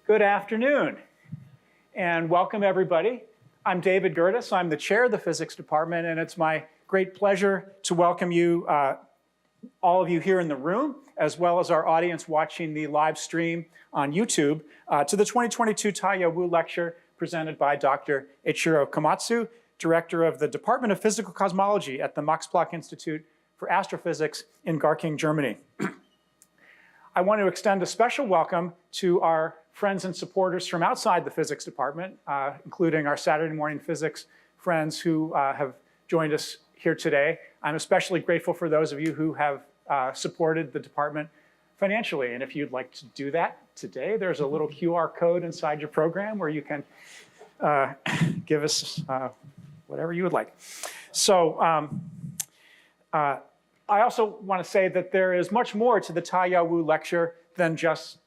Good afternoon, and welcome everybody. I'm David Gerdes. I'm the chair of the physics department, and it's my great pleasure to welcome you, all of you here in the room, as well as our audience watching the live stream on YouTube, to the 2022 Taiyo Wu Lecture presented by Dr. Eiichiro Komatsu, director of the Department of Physical Cosmology at the Max Planck Institute for Astrophysics in Garching, Germany. I want to extend a special welcome to our friends and supporters from outside the physics department, including our Saturday morning physics friends who have joined us here today. I'm especially grateful for those of you who have supported the department financially. And if you'd like to do that today, there's a little QR code inside your program where you can give us whatever you would like. So I also want to say that there is much more to the Taiyo Wu lecture than just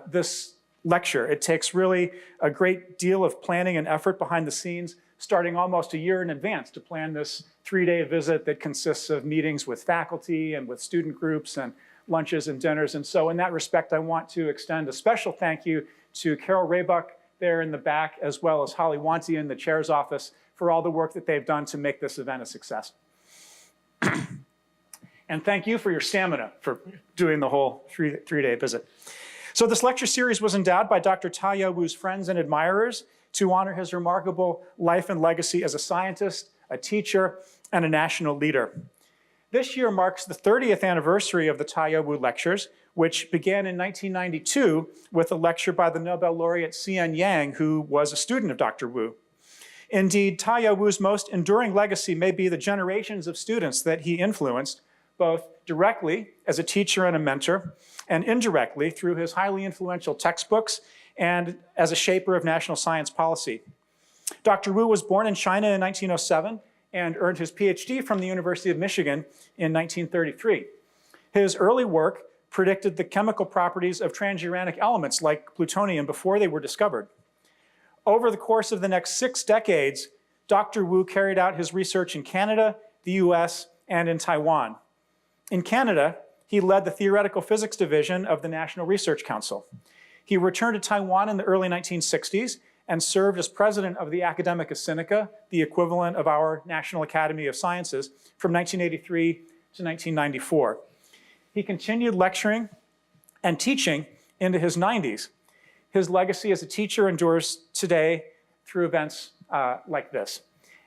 this lecture. It takes really a great deal of planning and effort behind the scenes, starting almost a year in advance to plan this 3-day visit that consists of meetings with faculty and with student groups and lunches and dinners. And so in that respect, I want to extend a special thank you to Carol Raybuck there in the back, as well as Holly Wanty in the chair's office for all the work that they've done to make this event a success. And thank you for your stamina for doing the whole three-day visit. So this lecture series was endowed by Dr. Taiyo Wu's friends and admirers to honor his remarkable life and legacy as a scientist, a teacher, and a national leader. This year marks the 30th anniversary of the Taiyo Wu Lectures, which began in 1992 with a lecture by the Nobel laureate C.N. Yang, who was a student of Dr. Wu. Indeed, Taiyo Wu's most enduring legacy may be the generations of students that he influenced, both directly as a teacher and a mentor, and indirectly through his highly influential textbooks and as a shaper of national science policy. Dr. Wu was born in China in 1907 and earned his PhD from the University of Michigan in 1933. His early work predicted the chemical properties of transuranic elements like plutonium before they were discovered. Over the course of the next 6 decades, Dr. Wu carried out his research in Canada, the US, and in Taiwan. In Canada, he led the Theoretical Physics Division of the National Research Council. He returned to Taiwan in the early 1960s and served as president of the Academica Sinica, the equivalent of our National Academy of Sciences, from 1983 to 1994. He continued lecturing and teaching into his 90s. His legacy as a teacher endures today through events like this.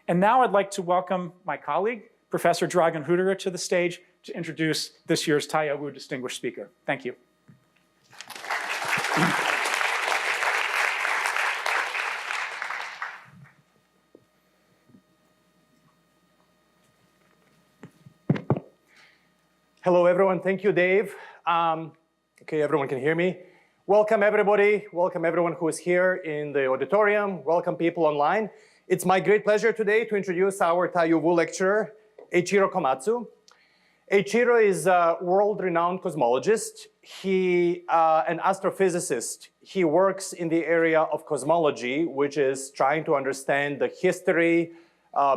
And now I'd like to welcome my colleague, Professor Dragan Hudera, to the stage to introduce this year's Taiyo Wu Distinguished Speaker. Thank you. Hello, everyone. Thank you, Dave. Okay, everyone can hear me. Welcome, everybody. Welcome, everyone who is here in the auditorium. Welcome, people online. It's my great pleasure today to introduce our Taiyo Wu lecturer, Eiichiro Komatsu. Eiichiro is a world-renowned cosmologist. He an astrophysicist. He works in the area of cosmology, which is trying to understand the history,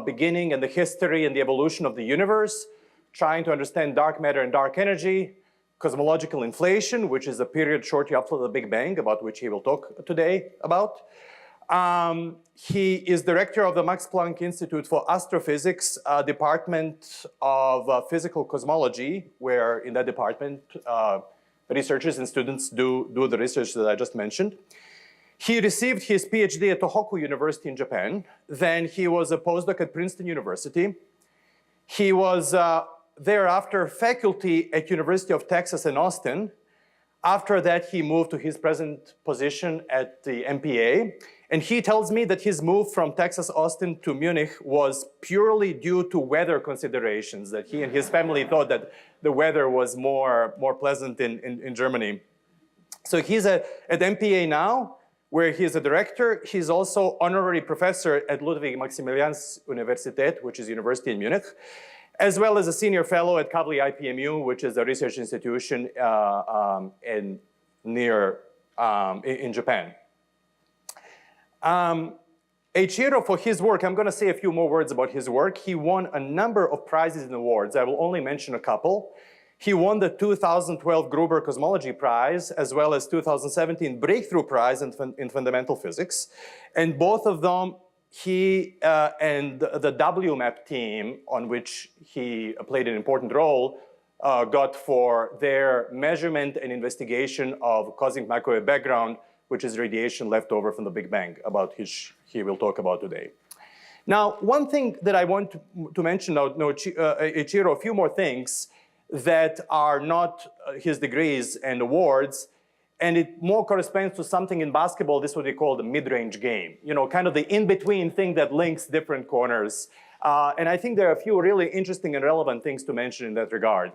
beginning and the history and the evolution of the universe, trying to understand dark matter and dark energy, cosmological inflation, which is a period shortly after the Big Bang, about which he will talk today about. He is director of the Max Planck Institute for Astrophysics, Department of Physical Cosmology, where in that department, researchers and students do the research that I just mentioned. He received his PhD at Tohoku University in Japan. Then he was a postdoc at Princeton University. He was thereafter faculty at University of Texas in Austin. After that, he moved to his present position at the MPA. And he tells me that his move from Texas, Austin to Munich was purely due to weather considerations, that he and his family thought that the weather was more pleasant in Germany. So he's at MPA now, where he's a director. He's also honorary professor at Ludwig Maximilians Universität, which is university in Munich, as well as a senior fellow at Kavli IPMU, which is a research institution in Japan. Eiichiro, for his work, I'm going to say a few more words about his work. He won a number of prizes and awards. I will only mention a couple. He won the 2012 Gruber Cosmology Prize, as well as 2017 Breakthrough Prize in Fundamental Physics. And both of them, he and the WMAP team, on which he played an important role, got for their measurement and investigation of cosmic microwave background, which is radiation left over from the Big Bang, about which he will talk about today. Now, one thing that I want to mention, Eiichiro, a few more things that are not his degrees and awards, and it more corresponds to something in basketball. This is what we call the mid-range game, you know, kind of the in-between thing that links different corners. And I think there are a few really interesting and relevant things to mention in that regard.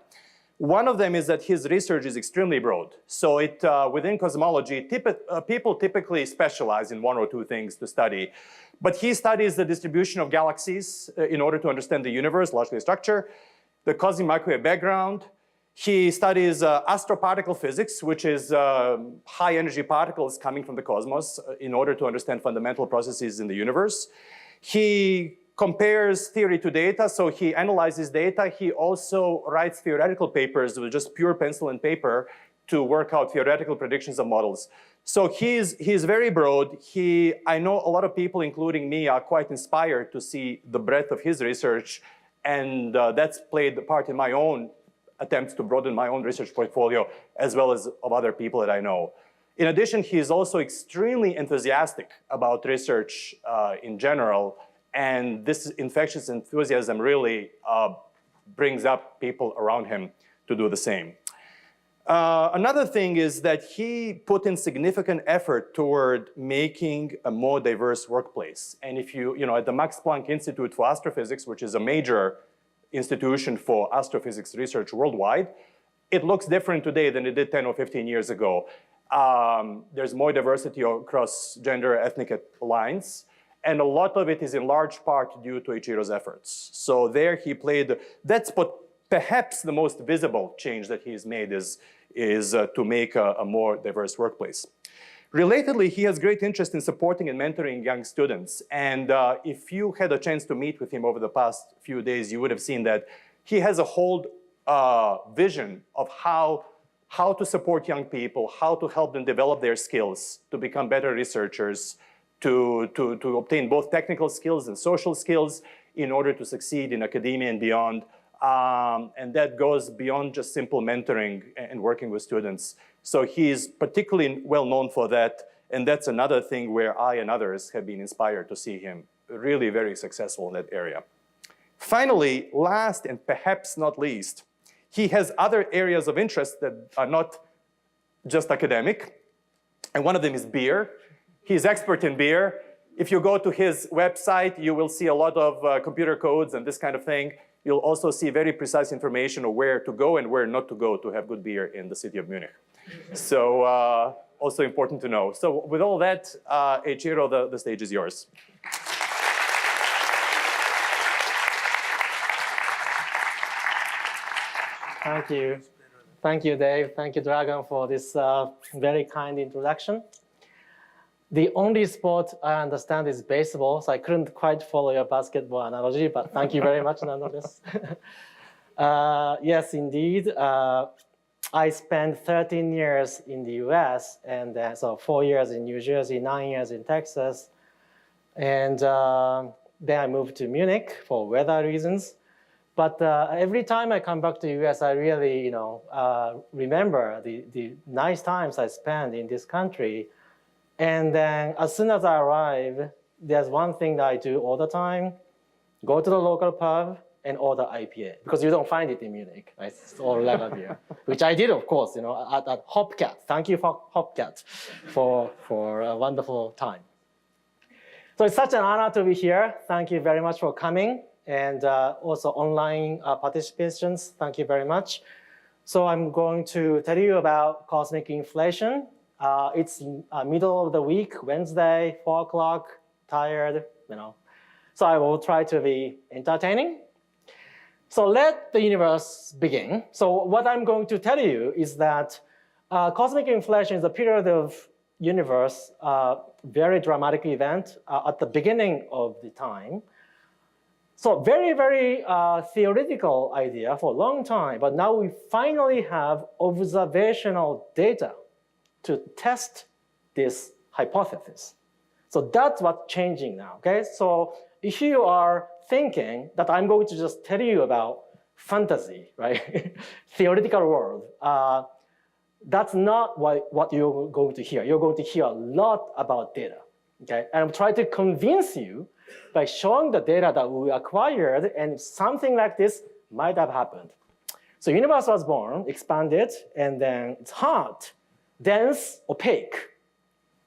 One of them is that his research is extremely broad. So within cosmology, people typically specialize in one or two things to study. But he studies the distribution of galaxies in order to understand the universe, largely structure, the cosmic microwave background. He studies astroparticle physics, which is high energy particles coming from the cosmos in order to understand fundamental processes in the universe. He compares theory to data, so he analyzes data. He also writes theoretical papers with just pure pencil and paper to work out theoretical predictions of models. So he's very broad. I know a lot of people, including me, are quite inspired to see the breadth of his research, and that's played a part in my own attempts to broaden my own research portfolio, as well as of other people that I know. In addition, he is also extremely enthusiastic about research in general, and this infectious enthusiasm really brings up people around him to do the same. Another thing is that he put in significant effort toward making a more diverse workplace. And if you know, at the Max Planck Institute for Astrophysics, which is a major institution for astrophysics research worldwide, it looks different today than it did 10 or 15 years ago. There's more diversity across gender, ethnic lines. And a lot of it is in large part due to Eiichiro's efforts. So there he played, that's what perhaps the most visible change that he's made is to make a more diverse workplace. Relatedly, he has great interest in supporting and mentoring young students. And if you had a chance to meet with him over the past few days, you would have seen that he has a whole vision of how to support young people, how to help them develop their skills, to become better researchers, to obtain both technical skills and social skills in order to succeed in academia and beyond. And that goes beyond just simple mentoring and working with students. So he's particularly well known for that. And that's another thing where I and others have been inspired to see him really very successful in that area. Finally, last and perhaps not least, he has other areas of interest that are not just academic. And one of them is beer. He's expert in beer. If you go to his website, you will see a lot of computer codes and this kind of thing. You'll also see very precise information of where to go and where not to go to have good beer in the city of Munich. So also important to know. So with all that, Eiichiro, the stage is yours. Thank you. Thank you, Dave. Thank you, Dragon, for this very kind introduction. The only sport I understand is baseball, so I couldn't quite follow your basketball analogy, but thank you very much nonetheless. Yes, indeed. I spent 13 years in the US, and so 4 years in New Jersey, 9 years in Texas. And then I moved to Munich for weather reasons. But every time I come back to the US, I really remember the nice times I spent in this country. And then as soon as I arrive, there's one thing that I do all the time: go to the local pub and order IPA, because you don't find it in Munich, right? It's all lager beer, which I did, of course, at Hopcat. Thank you for Hopcat for a wonderful time. So it's such an honor to be here. Thank you very much for coming, and also online participations. Thank you very much. So I'm going to tell you about cosmic inflation. It's middle of the week, Wednesday, 4 o'clock, tired, So I will try to be entertaining. So let the universe begin. So what I'm going to tell you is that cosmic inflation is a period of universe, very dramatic event at the beginning of the time. So very, very theoretical idea for a long time, but now we finally have observational data to test this hypothesis. So that's what's changing now, okay? So if you are thinking that I'm going to just tell you about fantasy, right? Theoretical world, that's not what you're going to hear. You're going to hear a lot about data, okay? And I'm trying to convince you by showing the data that we acquired, and something like this might have happened. So universe was born, expanded, and then it's hot, dense, opaque.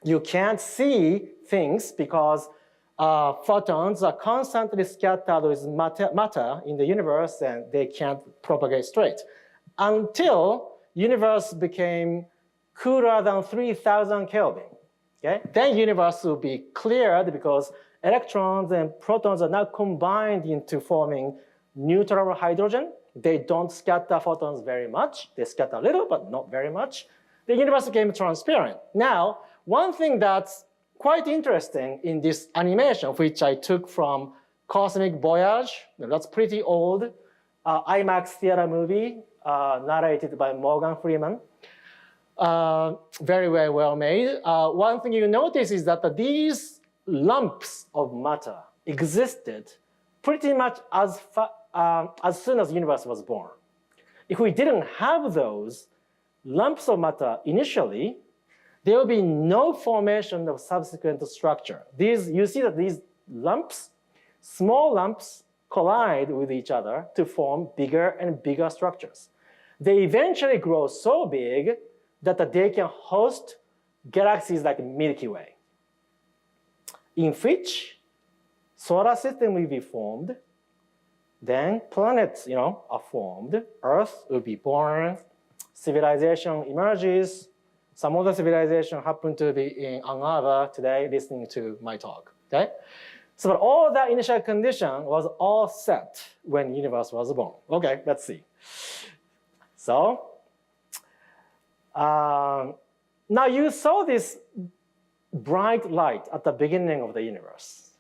You can't see things because photons are constantly scattered with matter in the universe, and they can't propagate straight until universe became cooler than 3,000 Kelvin. Okay? Then universe will be cleared because electrons and protons are now combined into forming neutral hydrogen. They don't scatter photons very much. They scatter a little, but not very much. The universe became transparent. Now, one thing that's quite interesting in this animation, which I took from Cosmic Voyage, that's pretty old, IMAX theater movie, narrated by Morgan Freeman. Very, very well made. One thing you notice is that these lumps of matter existed pretty much as soon as the universe was born. If we didn't have those lumps of matter initially, there will be no formation of subsequent structure. You see that these lumps, small lumps, collide with each other to form bigger and bigger structures. They eventually grow so big that they can host galaxies like Milky Way, in which solar system will be formed, then planets are formed, Earth will be born, civilization emerges. Some other civilization happen to be in Ann Arbor today listening to my talk, okay? So all that initial condition was all set when universe was born. Okay, let's see. So, now you saw this bright light at the beginning of the universe.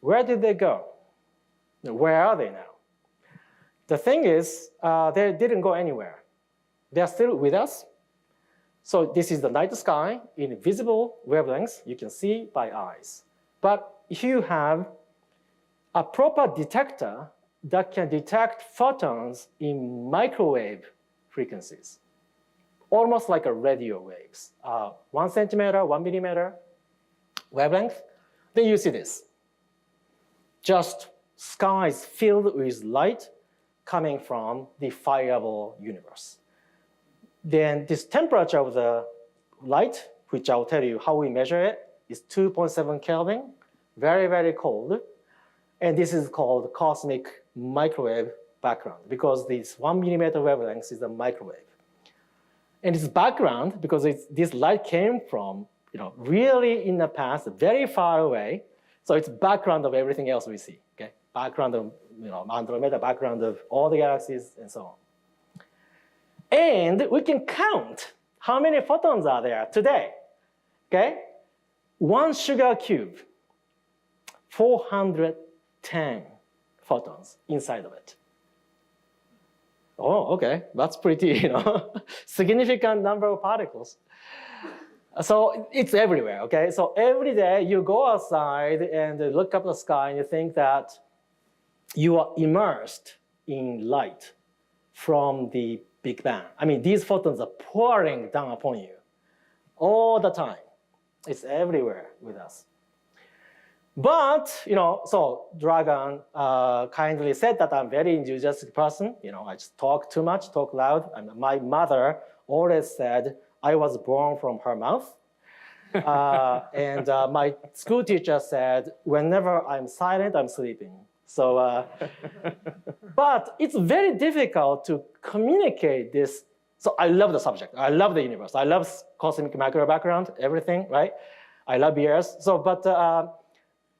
Where did they go? Where are they now? The thing is, they didn't go anywhere. They are still with us. So this is the night sky in visible wavelengths you can see by eyes. But if you have a proper detector that can detect photons in microwave frequencies, almost like a radio waves, 1 centimeter, 1 millimeter wavelength, then you see this. Just skies filled with light coming from the fireable universe. Then this temperature of the light, which I'll tell you how we measure it, is 2.7 Kelvin, very, very cold. And this is called cosmic microwave background because this 1 millimeter wavelength is a microwave. And this background, because this light came from really in the past, very far away, so it's background of everything else we see, okay? Background of Andromeda, background of all the galaxies, and so on. And we can count how many photons are there today, okay? 1 sugar cube, 410 photons inside of it. Oh, okay, that's pretty, significant number of particles. So it's everywhere, okay? So every day you go outside and look up the sky and you think that you are immersed in light from the Big Bang. I mean, these photons are pouring down upon you all the time. It's everywhere with us. But, so Dragon kindly said that I'm a very enthusiastic person. I just talk too much, talk loud. And my mother always said I was born from her mouth. And my school teacher said, whenever I'm silent, I'm sleeping. So, but it's very difficult to communicate this. So I love the subject. I love the universe. I love cosmic macro background, everything, right? I love beers. So, but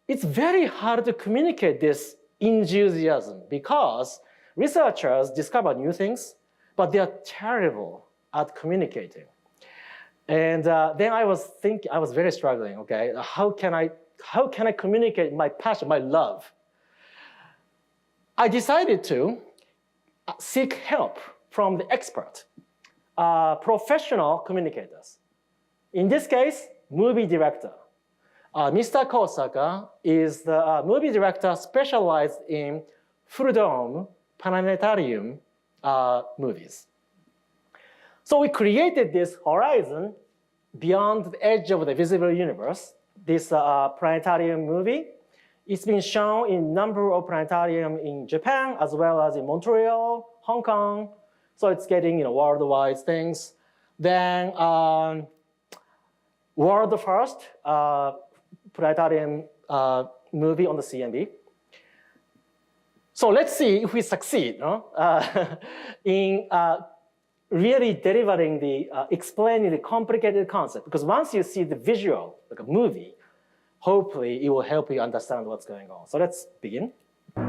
it's very hard to communicate this enthusiasm because researchers discover new things, but they are terrible at communicating. And then I was very struggling, okay? How can I communicate my passion, my love? I decided to seek help from the expert, professional communicators. In this case, movie director. Mr. Kosaka is the movie director specialized in full dome planetarium movies. So we created this horizon beyond the edge of the visible universe, this planetarium movie. It's been shown in a number of planetarium in Japan, as well as in Montreal, Hong Kong. So it's getting worldwide things. Then world first planetarium movie on the CMB. So let's see if we succeed in really delivering explaining the complicated concept. Because once you see the visual, like a movie, hopefully it will help you understand what's going on. So let's begin.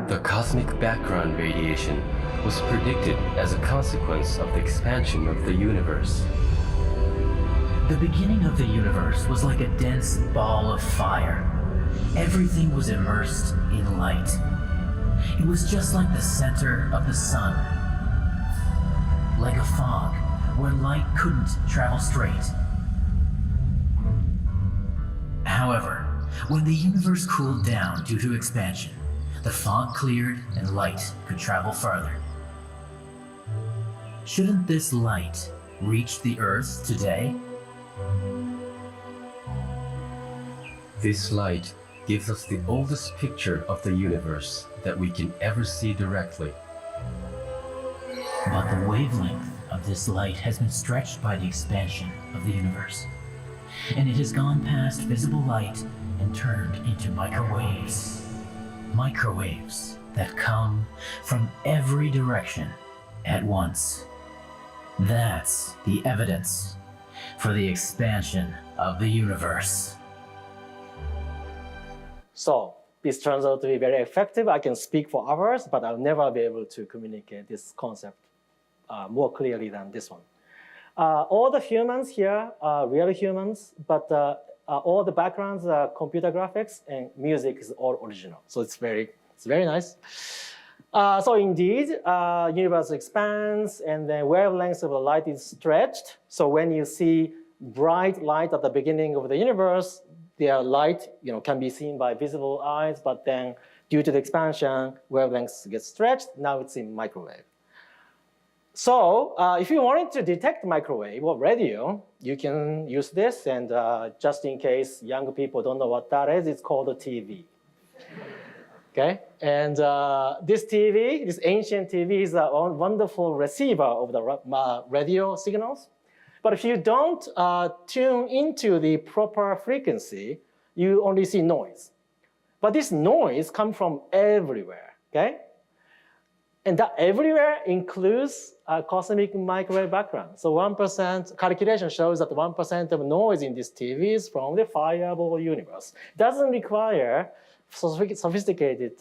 The cosmic background radiation was predicted as a consequence of the expansion of the universe. The beginning of the universe was like a dense ball of fire. Everything was immersed in light. It was just like the center of the sun. Like a fog, where light couldn't travel straight. However, when the universe cooled down due to expansion, the fog cleared and light could travel farther. Shouldn't this light reach the Earth today? This light gives us the oldest picture of the universe that we can ever see directly. But the wavelength of this light has been stretched by the expansion of the universe, and it has gone past visible light and turned into microwaves. Microwaves that come from every direction at once. That's the evidence for the expansion of the universe. So this turns out to be very effective. I can speak for hours, but I'll never be able to communicate this concept more clearly than this one. All the humans here are real humans, but all the backgrounds are computer graphics, and music is all original. So it's very nice. So indeed, universe expands, and then wavelengths of the light is stretched. So when you see bright light at the beginning of the universe, their light can be seen by visible eyes, but then due to the expansion, wavelengths get stretched. Now it's in microwave. So if you wanted to detect microwave or radio, you can use this. And just in case young people don't know what that is, it's called a TV. Okay, and this TV, this ancient TV, is a wonderful receiver of the radio signals. But if you don't tune into the proper frequency, you only see noise. But this noise comes from everywhere, okay? And that everywhere includes a cosmic microwave background. So 1% calculation shows that 1% of noise in this TV is from the fireball universe. Doesn't require sophisticated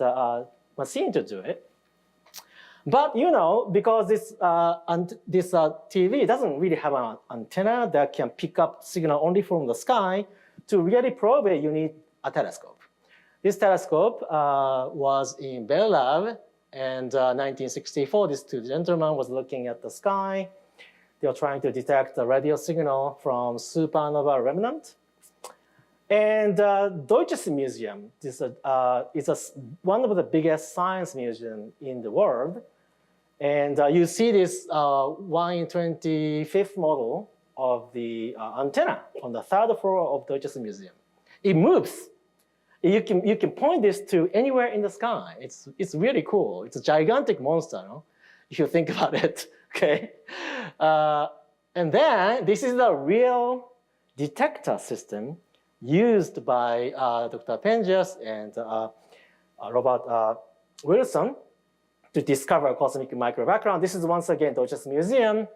machine to do it. But because this TV doesn't really have an antenna that can pick up signal only from the sky, to really probe it, you need a telescope. This telescope was in Bell Lab, and 1964, these two gentlemen was looking at the sky. They were trying to detect the radio signal from supernova remnant. And Deutsches Museum is one of the biggest science museums in the world. And you see this 1 in 25th model of the antenna on the third floor of Deutsches Museum. It moves. You can point this to anywhere in the sky. It's really cool. It's a gigantic monster, no? If you think about it, okay? And then this is the real detector system used by Dr. Penzias and Robert Wilson to discover cosmic microwave background. This is once again Deutsches Museum.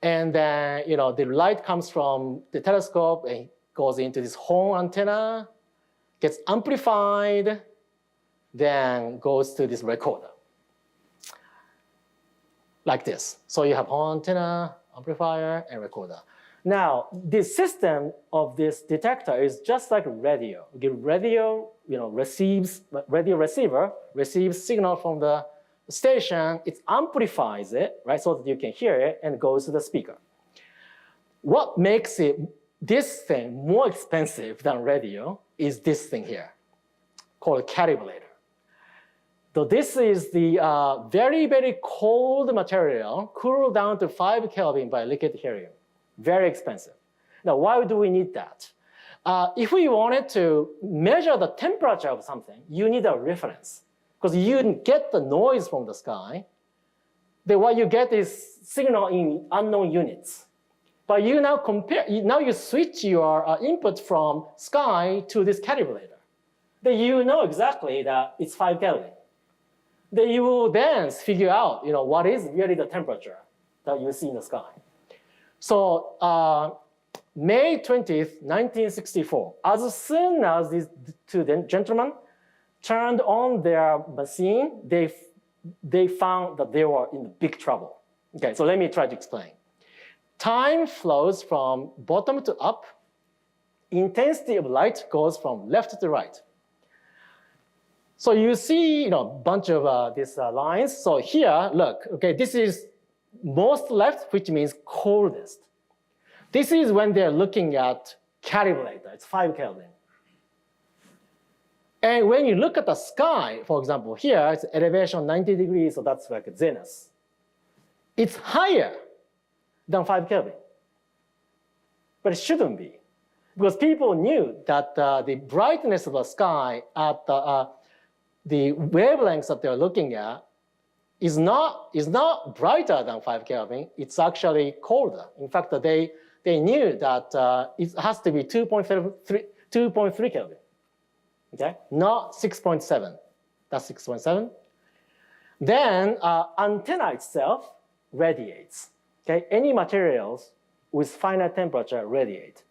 And then the light comes from the telescope and goes into this horn antenna, gets amplified, then goes to this recorder. Like this. So you have horn antenna, amplifier, and recorder. Now, the system of this detector is just like radio. The radio, radio receiver receives signal from the station, it amplifies it, right, so that you can hear it and goes to the speaker. What makes this thing more expensive than radio is this thing here, called a calibulator. So this is the very, very cold material, cooled down to 5 Kelvin by liquid helium. Very expensive. Now, why do we need that? If we wanted to measure the temperature of something, you need a reference, because you get the noise from the sky. Then what you get is signal in unknown units. But you now now you switch your input from sky to this calibulator. Then you know exactly that it's 5 Kelvin. Then you will then figure out, what is really the temperature that you see in the sky. So May 20th, 1964, as soon as these two gentlemen turned on their machine, they found that they were in big trouble. Okay, so let me try to explain. Time flows from bottom to up. Intensity of light goes from left to right. So you see, a bunch of these lines. So here, look, okay, this is most left, which means coldest. This is when they're looking at calibulator. It's 5 Kelvin. And when you look at the sky, for example, here, it's elevation 90 degrees, so that's like zenith. It's higher than 5 Kelvin. But it shouldn't be, because people knew that the brightness of the sky at the wavelengths that they're looking at is not brighter than 5 Kelvin. It's actually colder. In fact, they knew that it has to be 2.3 Kelvin, okay? Not 6.7. That's 6.7. Then antenna itself radiates, okay? Any materials with finite temperature radiate.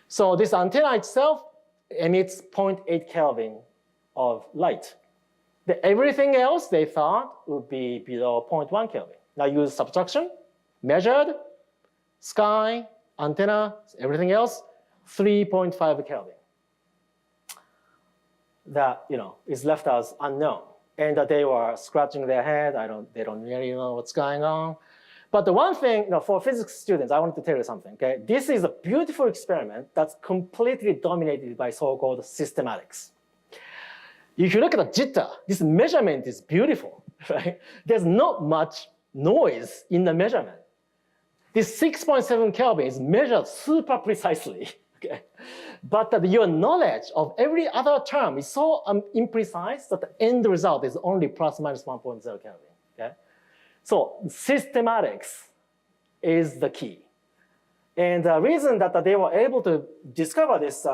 So this antenna itself emits 0.8 Kelvin of light. Everything else they thought would be below 0.1 Kelvin. Now use subtraction, measured, sky, antenna, everything else, 3.5 Kelvin. That is left as unknown. And they were scratching their head. They don't really know what's going on. But the one thing, for physics students, I want to tell you something. Okay, this is a beautiful experiment that's completely dominated by so-called systematics. If you look at the jitter, this measurement is beautiful, right? There's not much noise in the measurement. This 6.7 Kelvin is measured super precisely, okay? But your knowledge of every other term is so imprecise that the end result is only plus minus 1.0 Kelvin, okay? So systematics is the key. And the reason that they were able to discover this,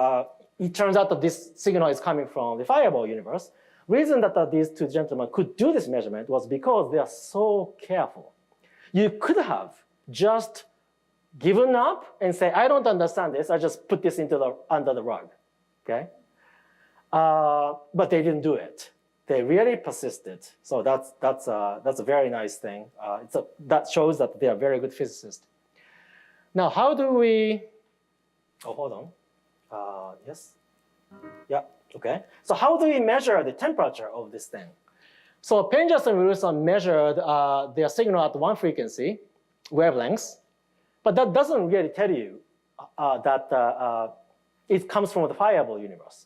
it turns out that this signal is coming from the fireball universe. Reason that these two gentlemen could do this measurement was because they are so careful. You could have just given up and say, I don't understand this, I just put this under the rug, okay? But they didn't do it. They really persisted. So that's a very nice thing. That shows that they are very good physicists. Now, how do we, hold on. Yes, yeah, okay. So how do we measure the temperature of this thing? So Penzias and Wilson measured their signal at one frequency, wavelengths, but that doesn't really tell you that it comes from the fireball universe.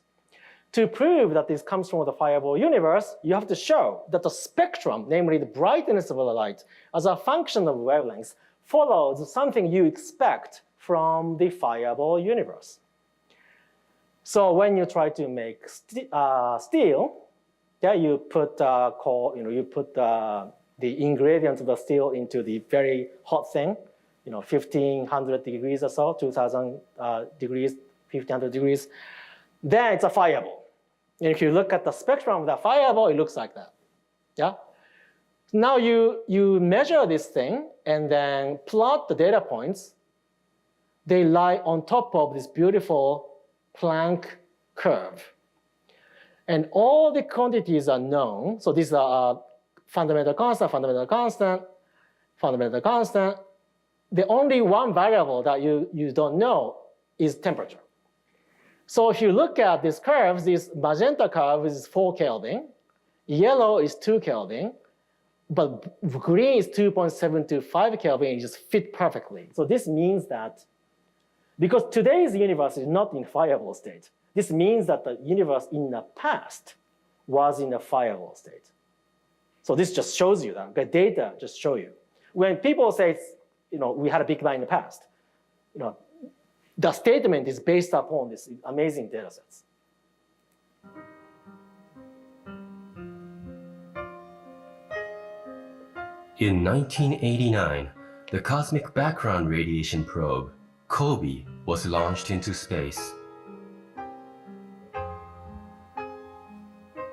To prove that this comes from the fireball universe, you have to show that the spectrum, namely the brightness of the light, as a function of wavelengths, follows something you expect from the fireball universe. So when you try to make steel, yeah, you put the ingredient of the steel into the very hot thing, 1500 degrees or so, 2000 degrees, 1500 degrees. Then it's a fireball. And if you look at the spectrum of the fireball, it looks like that. Yeah. Now you measure this thing and then plot the data points. They lie on top of this beautiful Planck curve. And all the quantities are known. So these are fundamental constant, fundamental constant, fundamental constant. The only one variable that you don't know is temperature. So if you look at these curves, this magenta curve is 4 Kelvin, yellow is 2 Kelvin, but green is 2.725 Kelvin, it just fit perfectly. So this means that, because today's universe is not in fireball state, this means that the universe in the past was in a fireball state. So this just shows you that, the data just show you. When people say, we had a Big Bang in the past, the statement is based upon these amazing data sets. In 1989, the Cosmic Background Radiation Probe, COBE, was launched into space.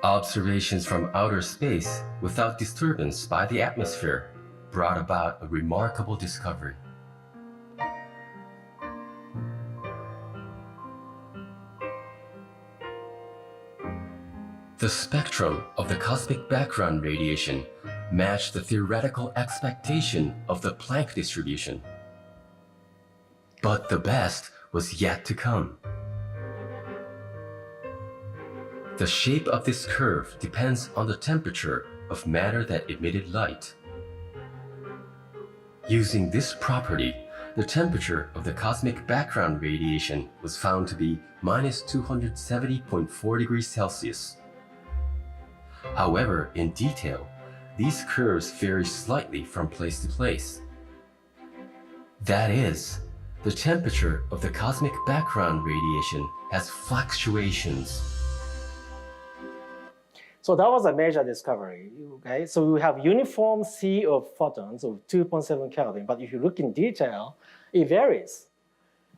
Observations from outer space without disturbance by the atmosphere brought about a remarkable discovery. The spectrum of the cosmic background radiation matched the theoretical expectation of the Planck distribution. But the best was yet to come. The shape of this curve depends on the temperature of matter that emitted light. Using this property, the temperature of the cosmic background radiation was found to be minus 270.4 degrees Celsius. However, in detail, these curves vary slightly from place to place. That is, the temperature of the cosmic background radiation has fluctuations. So that was a major discovery, okay? So we have uniform sea of photons of 2.7 Kelvin, but if you look in detail, it varies.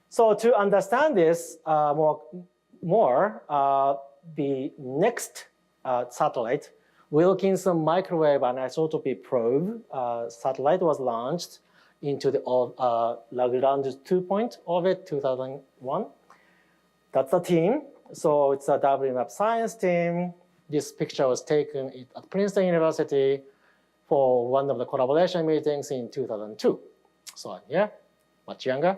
So to understand this more, the next satellite, Wilkinson Microwave Anisotropy Probe satellite was launched into the Lagrange 2-point orbit 2001. That's the team. So it's a WMAP science team. This picture was taken at Princeton University for one of the collaboration meetings in 2002. So yeah, much younger.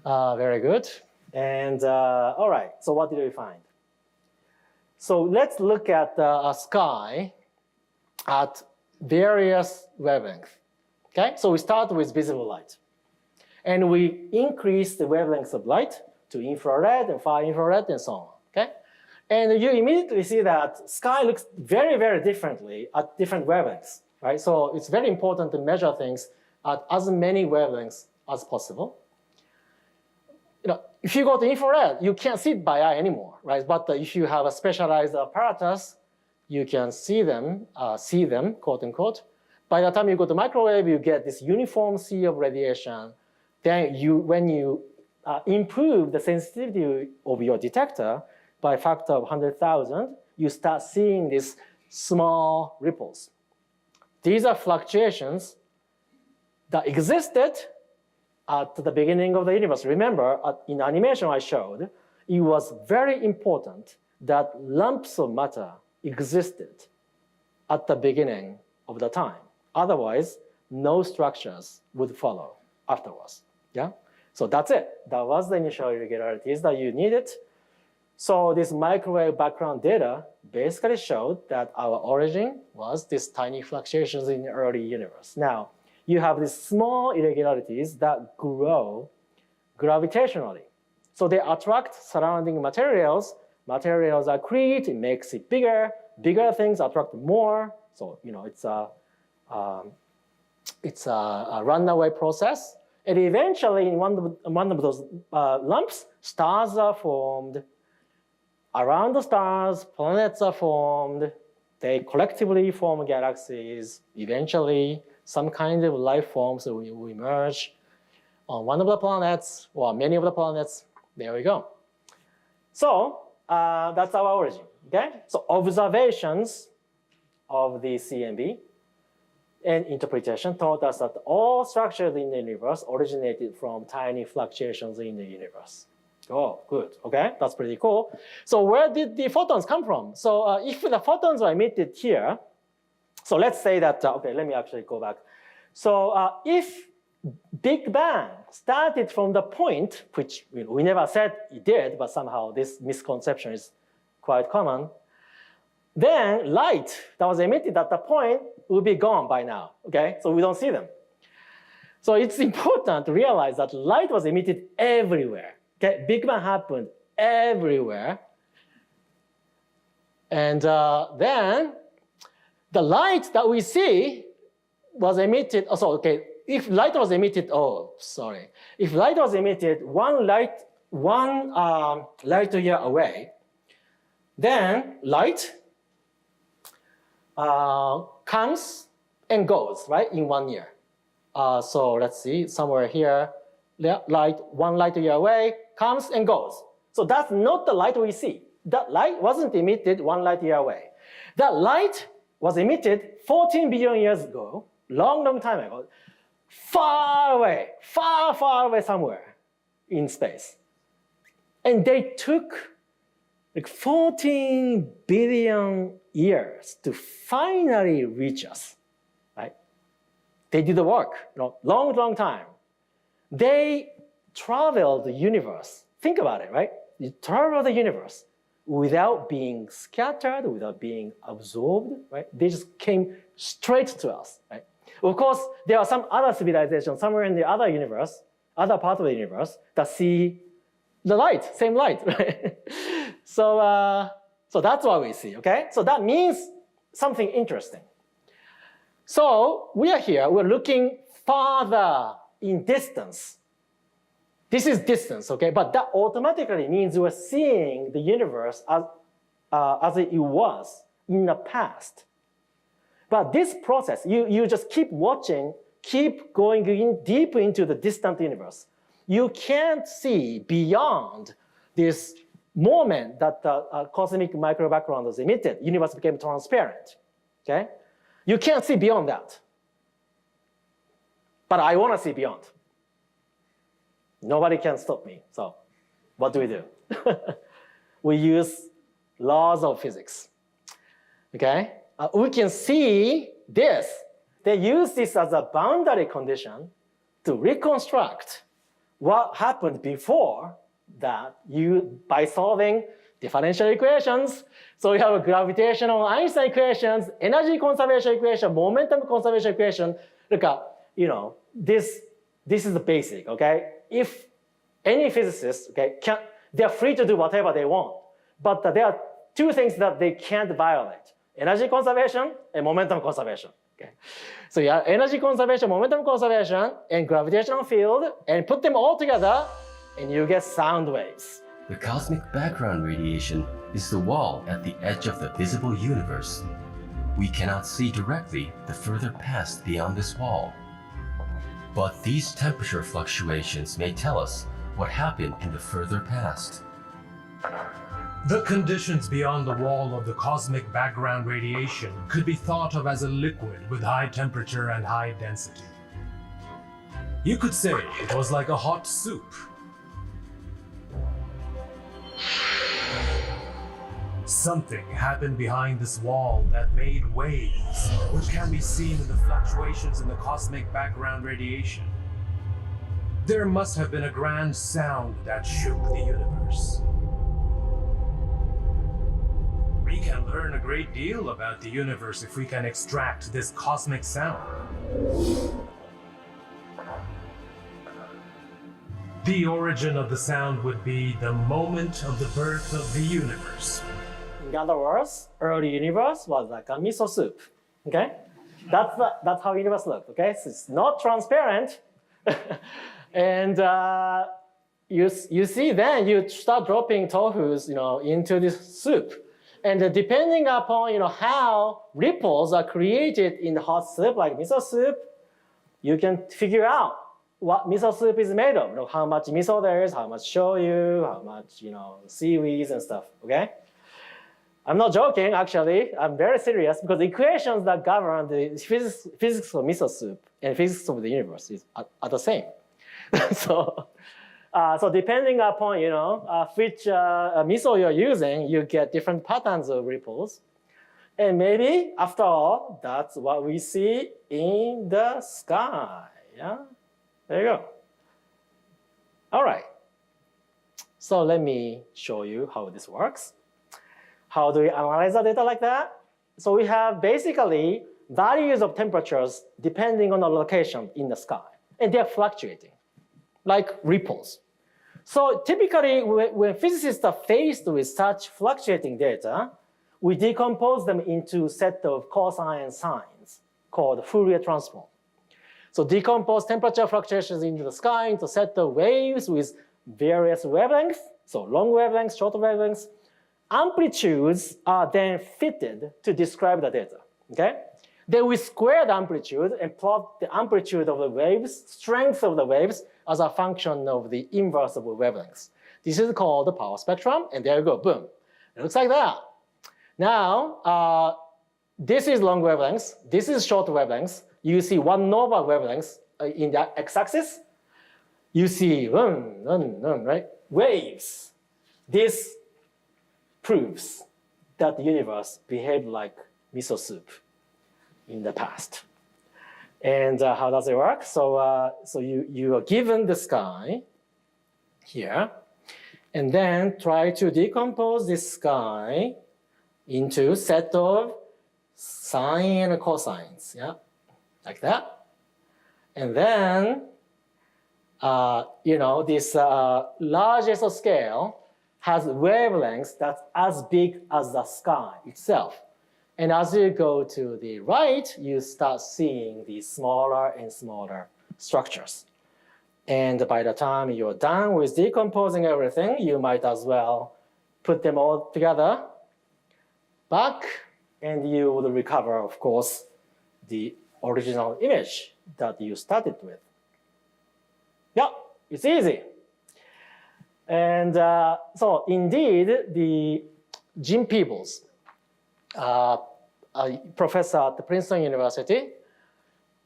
Very good. And all right, so what did we find? So let's look at a sky at various wavelengths. Okay, so we start with visible light. And we increase the wavelengths of light to infrared and far infrared and so on. Okay? And you immediately see that sky looks very, very differently at different wavelengths. Right? So it's very important to measure things at as many wavelengths as possible. If you go to infrared, you can't see it by eye anymore, right? But if you have a specialized apparatus, you can see them, quote unquote. By the time you go to microwave, you get this uniform sea of radiation. Then when you improve the sensitivity of your detector by a factor of 100,000, you start seeing these small ripples. These are fluctuations that existed at the beginning of the universe. Remember, in animation I showed, it was very important that lumps of matter existed at the beginning of the time. Otherwise, no structures would follow afterwards. Yeah? So that's it. That was the initial irregularities that you needed. So this microwave background data basically showed that our origin was these tiny fluctuations in the early universe. Now, you have these small irregularities that grow gravitationally. So they attract surrounding materials. Materials accrete, it makes it bigger. Bigger things attract more. So it's a runaway process. And eventually, in one of those lumps, stars are formed. Around the stars, planets are formed. They collectively form galaxies. Eventually, some kind of life forms will emerge on one of the planets or many of the planets. There we go. So that's our origin. Okay? So observations of the CMB and interpretation taught us that all structures in the universe originated from tiny fluctuations in the universe. Oh, good. Okay, that's pretty cool. So where did the photons come from? So if the photons are emitted here, so let's say that, okay, let me actually go back. So if Big Bang started from the point, which we never said it did, but somehow this misconception is quite common. then light that was emitted at that point will be gone by now, okay? So we don't see them. So it's important to realize that light was emitted everywhere, okay? Big Bang happened everywhere. And then the light that we see was emitted, if light was emitted, if light was emitted one light year away, then light comes and goes, right, in 1 year. So let's see, somewhere here, one light year away comes and goes. So that's not the light we see. That light wasn't emitted 1 light year away. That light was emitted 14 billion years ago, long time ago, far away somewhere in space. And they took like 14 billion years to finally reach us, right? They did the work, long time. They traveled the universe. Think about it, right? You travel the universe without being scattered, without being absorbed, right? They just came straight to us, right? Of course, there are some other civilizations somewhere in the other universe, other part of the universe that see the light, same light, right? So that's what we see, okay? So that means something interesting. So we are here, we're looking farther in distance. This is distance, okay? But that automatically means we're seeing the universe as it was in the past. But this process, you just keep watching, keep going in deep into the distant universe. You can't see beyond this moment that the cosmic micro background was emitted. Universe became transparent, okay? You can't see beyond that. But I want to see beyond. Nobody can stop me, so what do? We use laws of physics, okay? We can see this. They use this as a boundary condition to reconstruct what happened before that by solving differential equations. So we have gravitational Einstein equations, energy conservation equation, momentum conservation equation. Look at, this is the basic, okay? If any physicist, okay, they're free to do whatever they want, but there are two things that they can't violate: energy conservation and momentum conservation. Okay, so you have energy conservation, momentum conservation, and gravitational field, and put them all together, and you get sound waves. The cosmic background radiation is the wall at the edge of the visible universe. We cannot see directly the further past beyond this wall. But these temperature fluctuations may tell us what happened in the further past. The conditions beyond the wall of the cosmic background radiation could be thought of as a liquid with high temperature and high density. You could say it was like a hot soup. Something happened behind this wall that made waves, which can be seen in the fluctuations in the cosmic background radiation. There must have been a grand sound that shook the universe. We can learn a great deal about the universe if we can extract this cosmic sound. The origin of the sound would be the moment of the birth of the universe. In other words, early universe was like a miso soup, okay? That's how universe looked, okay? So it's not transparent. And you see then you start dropping tofus, into this soup. And depending upon how ripples are created in the hot soup, like miso soup, you can figure out what miso soup is made of. How much miso there is, how much shoyu, how much seaweeds and stuff. Okay, I'm not joking. Actually, I'm very serious because the equations that govern the physics of miso soup and physics of the universe are the same. So depending upon which miso you're using, you get different patterns of ripples. And maybe, after all, that's what we see in the sky. Yeah, there you go. All right. So let me show you how this works. How do we analyze the data like that? So we have basically values of temperatures depending on the location in the sky. And they're fluctuating, like ripples. So typically, when physicists are faced with such fluctuating data, we decompose them into a set of cosine sines called Fourier transform. So decompose temperature fluctuations into the sky into a set of waves with various wavelengths, so long wavelengths, short wavelengths. Amplitudes are then fitted to describe the data, okay? Then we square the amplitude and plot the amplitude of the waves, strength of the waves, as a function of the inverse of the wavelengths. This is called the power spectrum, and there you go, boom. It looks like that. Now, this is long wavelengths, this is short wavelengths. You see 1 nova wavelengths in the x-axis. You see, right? Waves. This proves that the universe behaved like miso soup in the past. And how does it work? So, you are given the sky here, and then try to decompose this sky into a set of sine and cosines, yeah, like that. And then, this largest scale has wavelengths that's as big as the sky itself. And as you go to the right, you start seeing these smaller and smaller structures. And by the time you're done with decomposing everything, you might as well put them all together back, and you will recover, of course, the original image that you started with. Yeah, it's easy. And so indeed, the Jim Peebles, a professor at the Princeton University,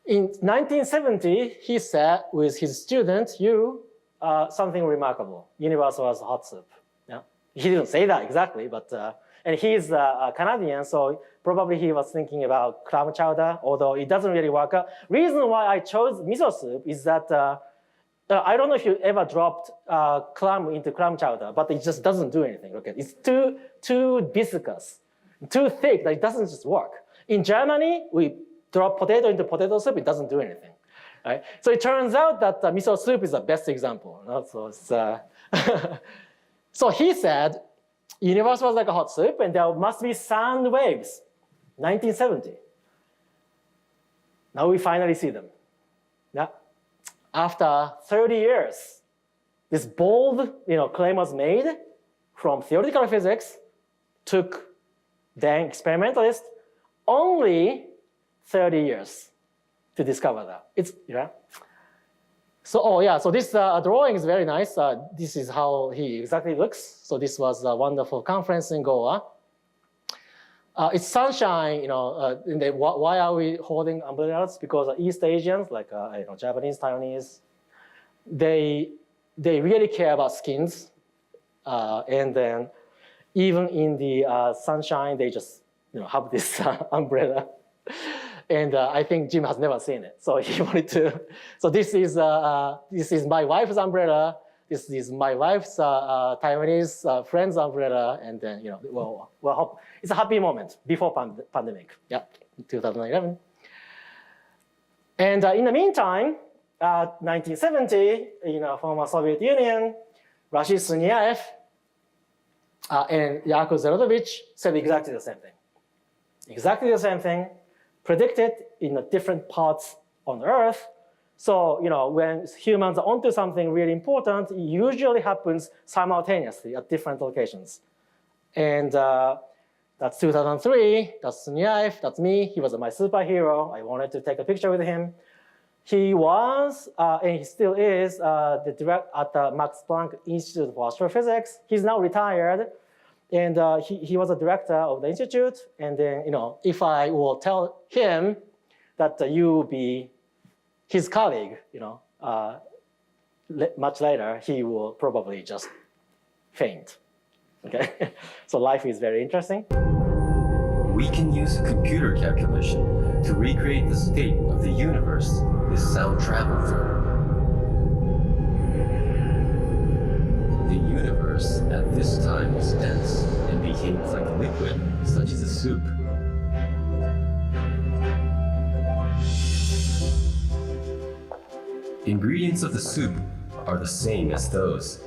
in 1970, he said with his student, something remarkable. Universe was hot soup. Yeah? He didn't say that exactly, but, and he's a Canadian, so probably he was thinking about clam chowder, although it doesn't really work out. Reason why I chose miso soup is that, I don't know if you ever dropped clam into clam chowder, but it just doesn't do anything. Okay? It's too viscous, too thick that it doesn't just work. In Germany, we drop potato into potato soup, it doesn't do anything. Right? So it turns out that miso soup is the best example. You know? So, it's, so he said, universe was like a hot soup, and there must be sound waves. 1970. Now we finally see them. Now, after 30 years, this bold claim was made from theoretical physics, took then experimentalists only 30 years to discover that. It's, So, so this drawing is very nice. This is how he exactly looks. So this was a wonderful conference in Goa. It's sunshine, why are we holding umbrellas? Because East Asians, like Japanese, Taiwanese, they really care about skins. And then even in the sunshine, they just have this umbrella. And I think Jim has never seen it, so he wanted to. So this is my wife's umbrella. This is my wife's Taiwanese friend's umbrella, and then we'll hope it's a happy moment before pandemic. Yeah, 2011. And in the meantime, 1970, former Soviet Union, Rashid Sunyaev and Yakov Zeratovich said exactly the same thing. Exactly the same thing. Predicted in the different parts on Earth. So, when humans are onto something really important, it usually happens simultaneously at different locations. And that's 2003, that's Sunyaev, that's me. He was my superhero. I wanted to take a picture with him. He was, and he still is, the director at the Max Planck Institute for Astrophysics. He's now retired. And he was a director of the institute. And then, if I will tell him that you will be his colleague, much later, he will probably just faint. Okay, so life is very interesting. We can use computer calculation to recreate the state of the universe this sound traveled through. The universe at this time was dense and behaved like liquid, such as a soup. Ingredients of the soup are the same as those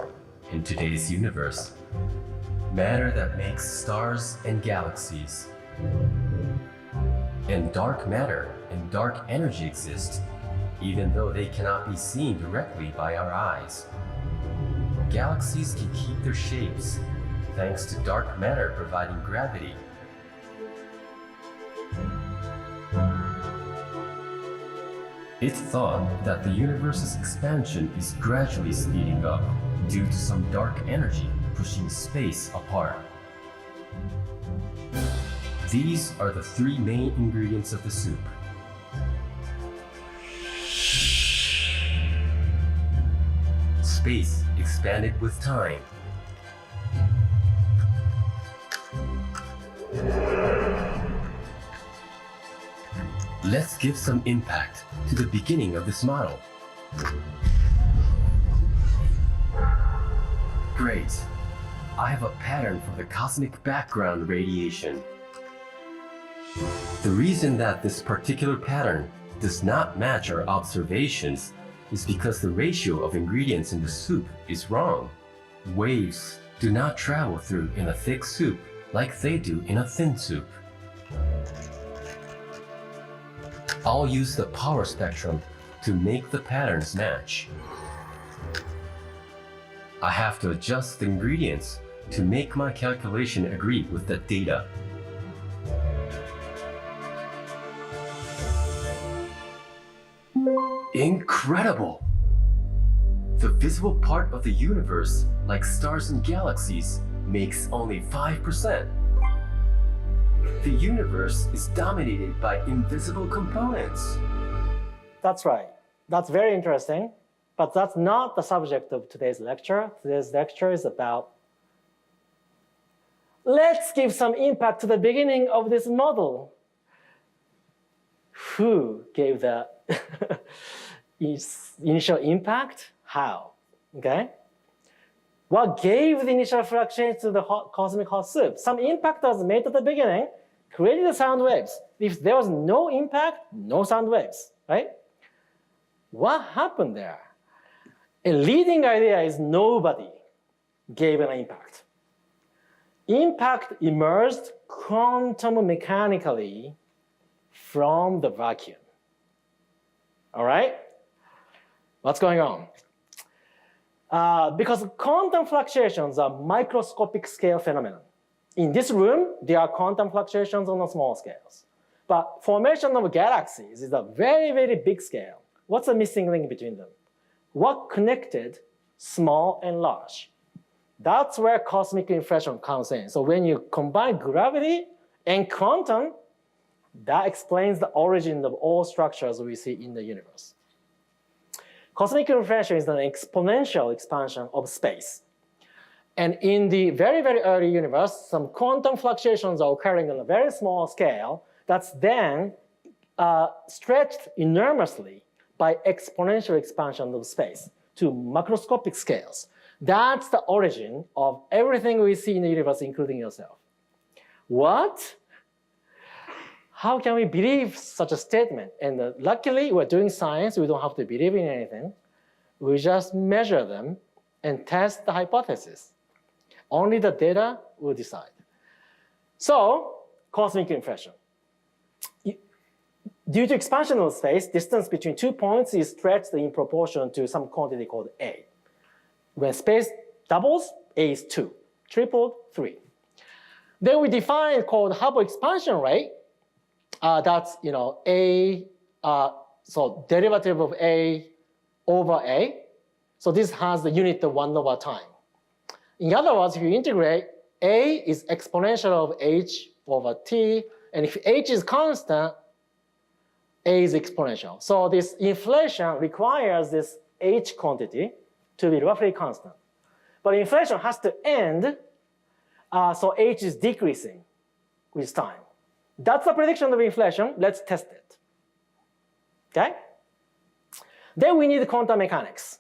in today's universe. Matter that makes stars and galaxies. And dark matter and dark energy exist, even though they cannot be seen directly by our eyes. Galaxies can keep their shapes thanks to dark matter providing gravity. It's thought that the universe's expansion is gradually speeding up due to some dark energy pushing space apart. These are the three main ingredients of the soup. Space expanded with time. Let's give some impact to the beginning of this model. Great. I have a pattern for the cosmic background radiation. The reason that this particular pattern does not match our observations is because the ratio of ingredients in the soup is wrong. Waves do not travel through in a thick soup like they do in a thin soup. I'll use the power spectrum to make the patterns match. I have to adjust the ingredients to make my calculation agree with the data. Incredible! The visible part of the universe, like stars and galaxies, makes only 5%. The universe is dominated by invisible components. That's right. That's very interesting, but that's not the subject of today's lecture. Today's lecture is about, let's give some impact to the beginning of this model. Who gave the initial impact? How? Okay? What gave the initial fluctuation to the cosmic hot soup? Some impact was made at the beginning, created the sound waves. If there was no impact, no sound waves, right? What happened there? A leading idea is nobody gave an impact. Impact emerged quantum mechanically from the vacuum. All right? What's going on? Because quantum fluctuations are microscopic scale phenomena. In this room, there are quantum fluctuations on the small scales. But formation of galaxies is a very, very big scale. What's the missing link between them? What connected small and large? That's where cosmic inflation comes in. So when you combine gravity and quantum, that explains the origin of all structures we see in the universe. Cosmic inflation is an exponential expansion of space. And in the very, very early universe, some quantum fluctuations are occurring on a very small scale that's then stretched enormously by exponential expansion of space to macroscopic scales. That's the origin of everything we see in the universe, including yourself. What? How can we believe such a statement? And luckily, we're doing science. We don't have to believe in anything. We just measure them and test the hypothesis. Only the data will decide. So, cosmic inflation. Due to expansion of space, distance between 2 points is stretched in proportion to some quantity called A. When space doubles, A is 2. Tripled, 3. Then we define called Hubble expansion rate. That's A, so derivative of A over A. So this has the unit of 1 over time. In other words, if you integrate, A is exponential of h over t, and if h is constant, A is exponential. So this inflation requires this h quantity to be roughly constant. But inflation has to end, so h is decreasing with time. That's the prediction of inflation. Let's test it. Okay? Then we need quantum mechanics.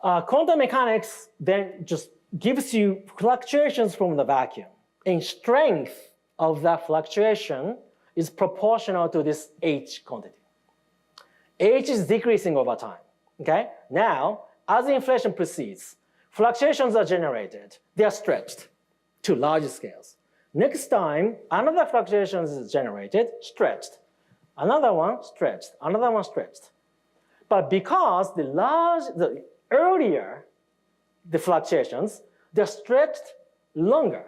Quantum mechanics then just gives you fluctuations from the vacuum. and strength of that fluctuation is proportional to this h quantity. H is decreasing over time, okay? Now, as inflation proceeds, fluctuations are generated. They are stretched to large scales. Next time, another fluctuation is generated, stretched. Another one stretched, another one stretched. But because the earlier the fluctuations, they're stretched longer.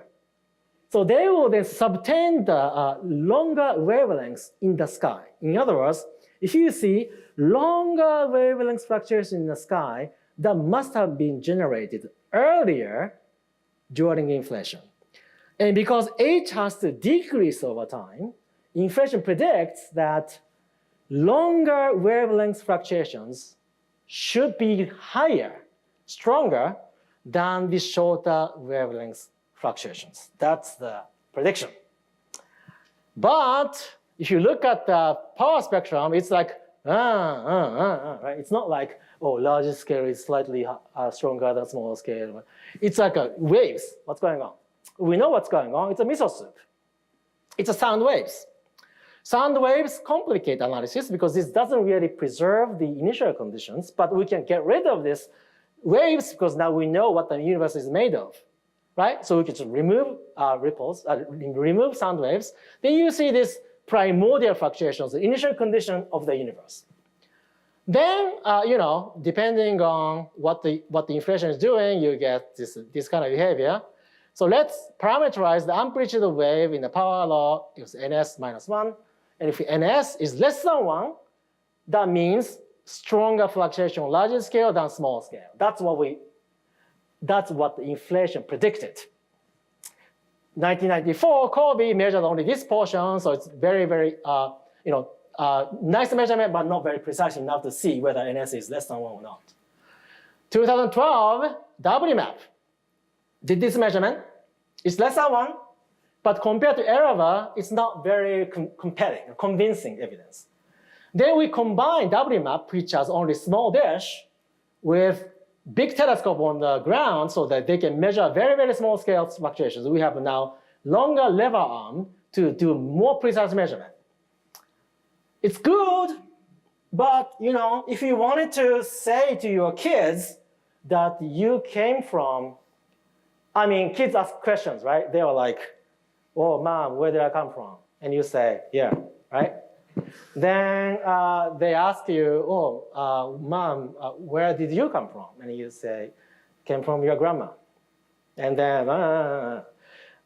So they will then subtend the longer wavelengths in the sky. In other words, if you see longer wavelength fluctuations in the sky, that must have been generated earlier during inflation. And because H has to decrease over time, inflation predicts that longer wavelength fluctuations should be higher, stronger than the shorter wavelength fluctuations. That's the prediction. But if you look at the power spectrum, it's like, right? It's not like, oh, larger scale is slightly stronger than smaller scale. It's like waves. What's going on? We know what's going on. It's a miso soup. It's a sound waves. Sound waves complicate analysis because this doesn't really preserve the initial conditions, but we can get rid of these waves because now we know what the universe is made of, right? So we can just remove ripples, remove sound waves. Then you see this primordial fluctuations, the initial condition of the universe. Then, depending on what the inflation is doing, you get this kind of behavior. So let's parameterize the amplitude of wave in the power law. It's ns minus 1. And if ns is less than 1, that means stronger fluctuation on larger scale than small scale. That's what the inflation predicted. 1994, Kobe measured only this portion, so it's very, very, nice measurement, but not very precise enough to see whether ns is less than 1 or not. 2012, WMAP did this measurement. It's less than 1, but compared to error, it's not very compelling, convincing evidence. Then we combine WMAP, which has only small dish, with big telescope on the ground so that they can measure very, very small scale fluctuations. We have now longer lever arm to do more precise measurement. It's good, but if you wanted to say to your kids that you came from, kids ask questions, right? They were like, oh, mom, where did I come from? And you say, yeah, right? Then they ask you, oh, mom, where did you come from? And you say, came from your grandma. And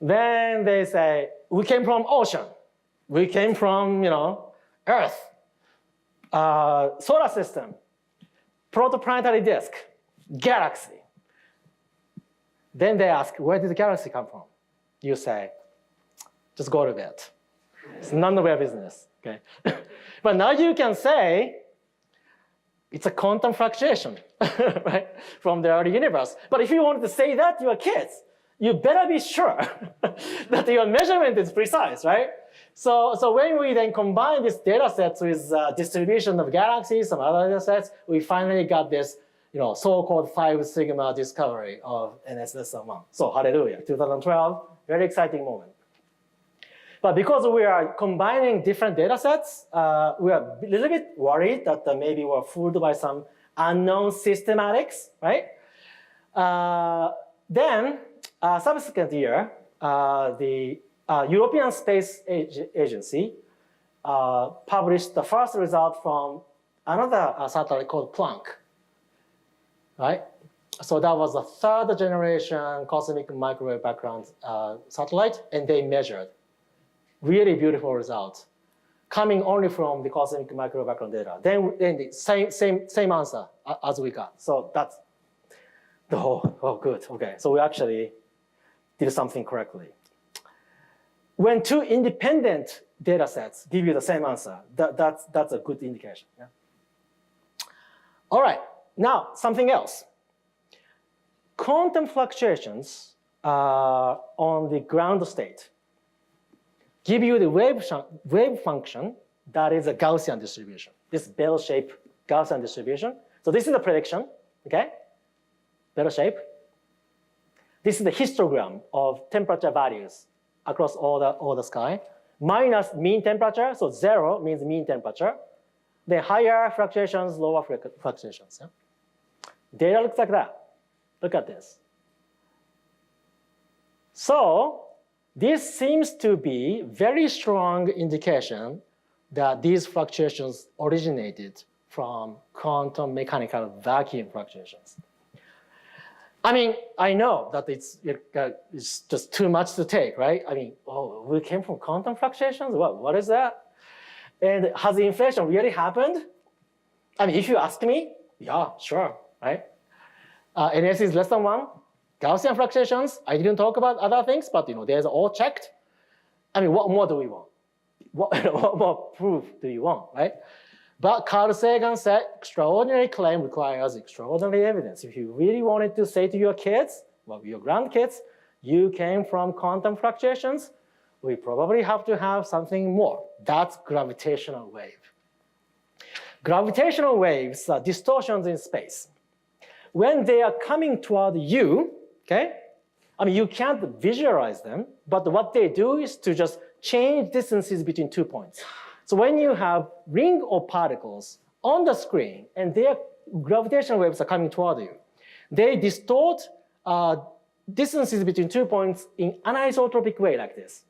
then they say, we came from ocean. We came from, Earth, solar system, protoplanetary disk, galaxy. Then they ask, where did the galaxy come from? You say, just go to bed. It's none of your business. Okay. But now you can say it's a quantum fluctuation, right, from the early universe. But if you wanted to say that to your kids, you better be sure that your measurement is precise, right? So when we then combine these data sets with distribution of galaxies, some other data sets, we finally got this so-called 5 sigma discovery of ns less than 1. So hallelujah, 2012, very exciting moment. But because we are combining different data sets, we are a little bit worried that maybe we're fooled by some unknown systematics, right? Then, subsequent year, the European Space Agency published the first result from another satellite called Planck, right? So that was the 3rd generation cosmic microwave background satellite, and they measured really beautiful results coming only from the cosmic microwave background data. Then the same answer as we got. So that's the whole, good, okay. So we actually did something correctly. When 2 independent data sets give you the same answer, that's a good indication. Yeah? All right, now something else. Quantum fluctuations on the ground state give you the wave function that is a Gaussian distribution, this bell-shaped Gaussian distribution. So this is the prediction, okay? Bell shape. This is the histogram of temperature values across all the sky, minus mean temperature, so 0 means mean temperature, then higher fluctuations, lower fluctuations. Yeah? Data looks like that. Look at this. So this seems to be very strong indication that these fluctuations originated from quantum mechanical vacuum fluctuations. I mean, I know that it's just too much to take, right? I mean, oh, we came from quantum fluctuations? What is that? And has inflation really happened? I mean, if you ask me, yeah, sure, right? NS is less than 1. Gaussian fluctuations, I didn't talk about other things, but there's all checked. I mean, what more do we want? What more proof do you want, right? But Carl Sagan said, extraordinary claim requires extraordinary evidence. If you really wanted to say to your kids, well, your grandkids, you came from quantum fluctuations, we probably have to have something more. That's gravitational wave. Gravitational waves are distortions in space. When they are coming toward you, okay? I mean, you can't visualize them, but what they do is to just change distances between 2 points. So when you have ring of particles on the screen and their gravitational waves are coming toward you, they distort distances between 2 points in anisotropic way like this.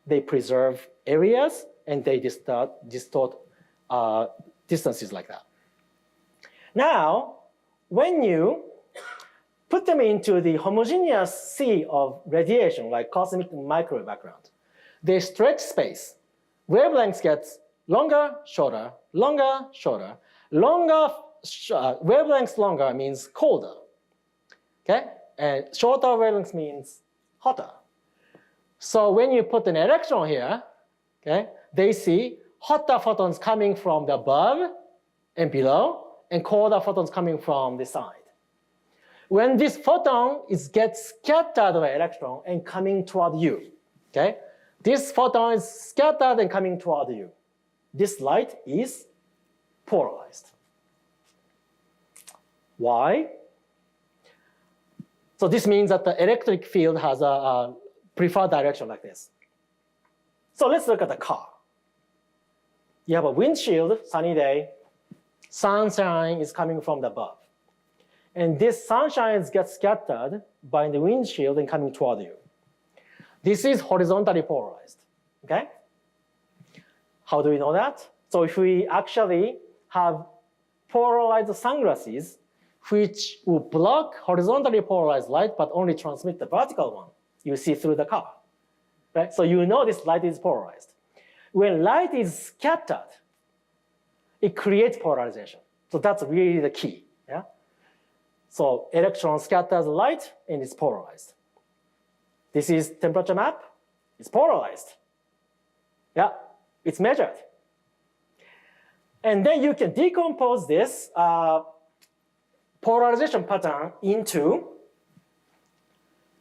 They preserve areas and they distort distances like that. Now, when you put them into the homogeneous sea of radiation, like cosmic microwave background, they stretch space. Wavelengths get longer, shorter, longer, shorter. Wavelengths longer means colder, okay? And shorter wavelengths means hotter. So when you put an electron here, okay, they see hotter photons coming from the above and below, and colder photons coming from the side. When this photon gets scattered by electron and coming toward you, okay? This photon is scattered and coming toward you. This light is polarized. Why? So this means that the electric field has a preferred direction like this. So let's look at the car. You have a windshield, sunny day, sunshine is coming from the above. And this sunshine gets scattered by the windshield and coming toward you. This is horizontally polarized, okay? How do we know that? So if we actually have polarized sunglasses, which will block horizontally polarized light, but only transmit the vertical one, you see through the car, right? So you know this light is polarized. When light is scattered, it creates polarization. So that's really the key, yeah? So electron scatters light and it's polarized. This is temperature map, it's polarized. Yeah, it's measured. And then you can decompose this polarization pattern into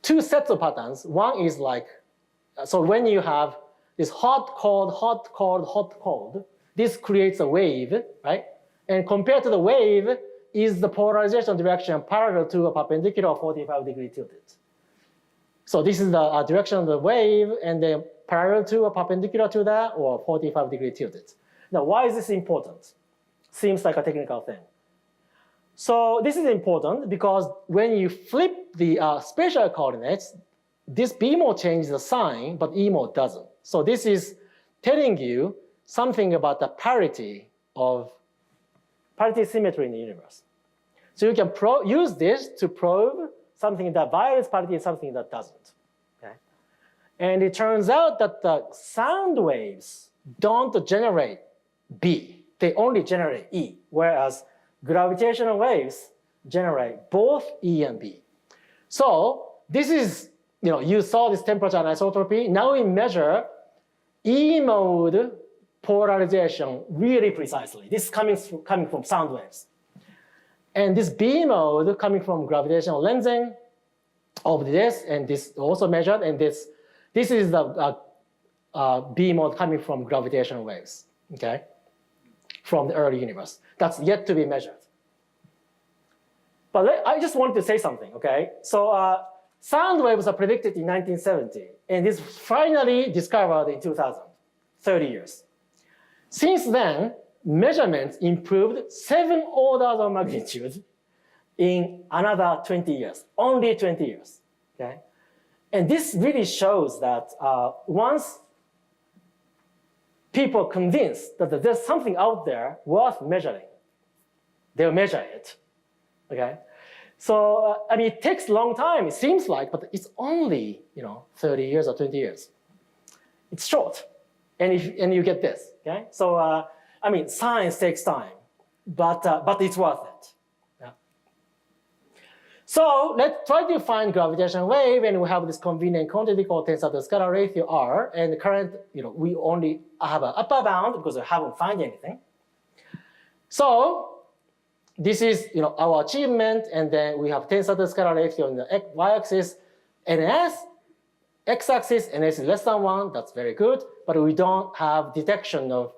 2 sets of patterns. One is like, so when you have this hot, cold, hot, cold, hot, cold, this creates a wave, right? And compared to the wave is the polarization direction parallel to a perpendicular 45-degree tilted. So this is the direction of the wave and then parallel to a perpendicular to that or 45-degree tilted. Now, why is this important? Seems like a technical thing. So this is important because when you flip the spatial coordinates, this B mode changes the sign, but E mode doesn't. So this is telling you something about the parity symmetry in the universe. So you can use this to probe something that violates parity and something that doesn't. Okay? And it turns out that the sound waves don't generate B. They only generate E, whereas gravitational waves generate both E and B. So this is, you saw this temperature anisotropy. Now we measure E mode polarization really precisely. This is coming from sound waves. And this B mode coming from gravitational lensing of this, and this also measured, and this is the B mode coming from gravitational waves, okay, from the early universe. That's yet to be measured. But I just wanted to say something, okay? So Sound waves are predicted in 1970, and this was finally discovered in 2000, 30 years. Since then, measurements improved 7 orders of magnitude in another 20 years, only 20 years, okay? And this really shows that once people are convinced that there's something out there worth measuring, they'll measure it, okay? So, I mean, it takes a long time, it seems like, but it's only, 30 years or 20 years. It's short, and you get this, okay? So, I mean, science takes time, but it's worth it. Yeah. So let's try to find gravitational wave, and we have this convenient quantity called tensor to scalar ratio R, and the current, we only have an upper bound because we haven't found anything. So this is, our achievement, and then we have tensor to scalar ratio on the y-axis, ns, x-axis, ns is less than 1, that's very good, but we don't have detection of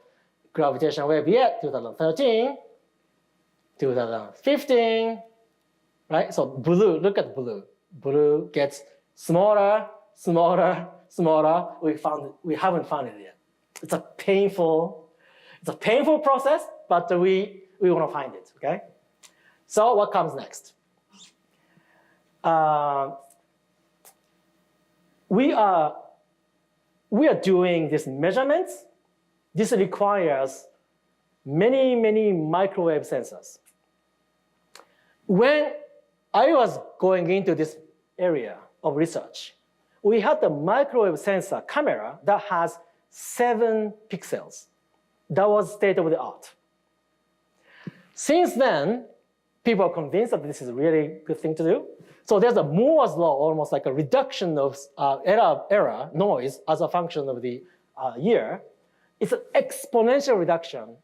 gravitational wave yet, 2013, 2015, right? So blue, look at blue. Blue gets smaller, smaller, smaller. We haven't found it yet. It's a painful process, but we want to find it, okay? So what comes next? We are doing these measurements. This requires many, many microwave sensors. When I was going into this area of research, we had the microwave sensor camera that has 7 pixels. That was state of the art. Since then, people are convinced that this is a really good thing to do. So there's a Moore's law, almost like a reduction of error, noise, as a function of the year. It's an exponential reduction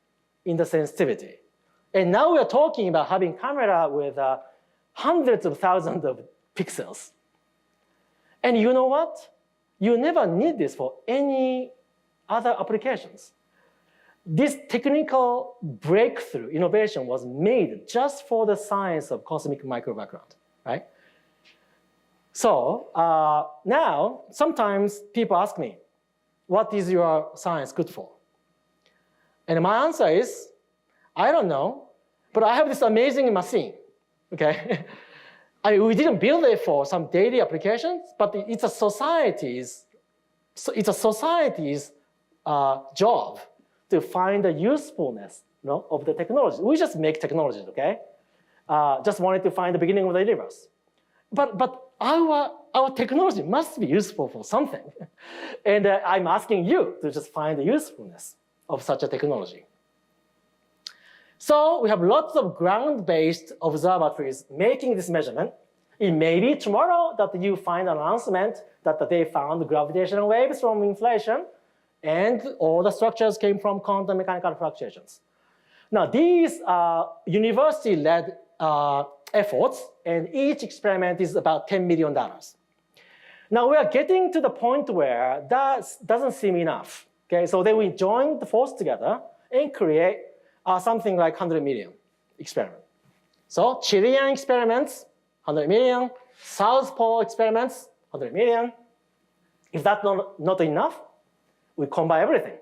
in the sensitivity. And now we're talking about having camera with hundreds of thousands of pixels. And you know what? You never need this for any other applications. This technical breakthrough innovation was made just for the science of cosmic micro background, right? So now, sometimes people ask me, what is your science good for? And my answer is, I don't know, but I have this amazing machine, okay? We didn't build it for some daily applications, but it's a society's job to find the usefulness of the technology. We just make technologies, okay? Just wanted to find the beginning of the universe. But our technology must be useful for something. And I'm asking you to just find the usefulness of such a technology. So we have lots of ground-based observatories making this measurement. It may be tomorrow that you find an announcement that they found gravitational waves from inflation, and all the structures came from quantum mechanical fluctuations. Now, these are university-led efforts, and each experiment is about $10 million. Now, we are getting to the point where that doesn't seem enough. Okay, so then we join the force together and create something like 100 million experiment. So Chilean experiments, 100 million. South Pole experiments, 100 million. If that's not enough, we combine everything.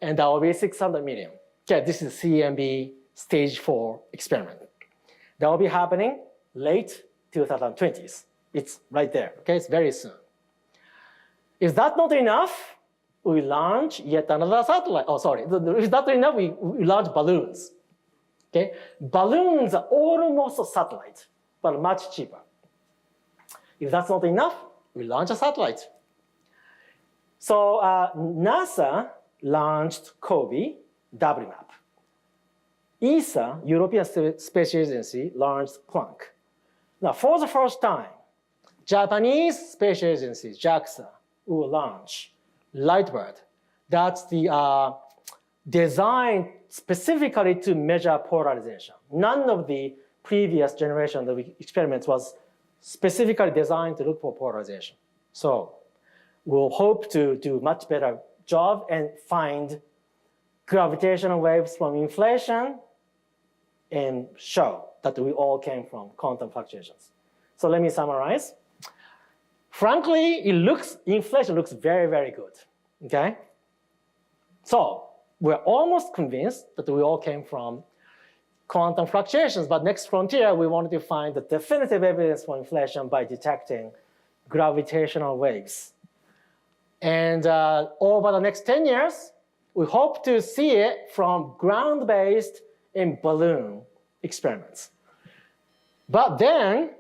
And that will be 600 million. Okay, this is CMB stage 4 experiment. That will be happening late 2020s. It's right there, okay? It's very soon. If that's not enough, we launch yet another satellite. Oh, sorry. If that's not enough, we launch balloons. Okay? Balloons are almost a satellite, but much cheaper. If that's not enough, we launch a satellite. So NASA launched COBE, WMAP. ESA, European Space Agency, launched Planck. Now, for the first time, Japanese Space Agency, JAXA, will launch Lightbird. That's the design specifically to measure polarization. None of the previous generation of experiments was specifically designed to look for polarization. So we'll hope to do much better job and find gravitational waves from inflation and show that we all came from quantum fluctuations. So let me summarize. frankly, inflation looks very, very good, okay? So we're almost convinced that we all came from quantum fluctuations, but next frontier, we wanted to find the definitive evidence for inflation by detecting gravitational waves. And over the next 10 years, we hope to see it from ground-based and balloon experiments. But then,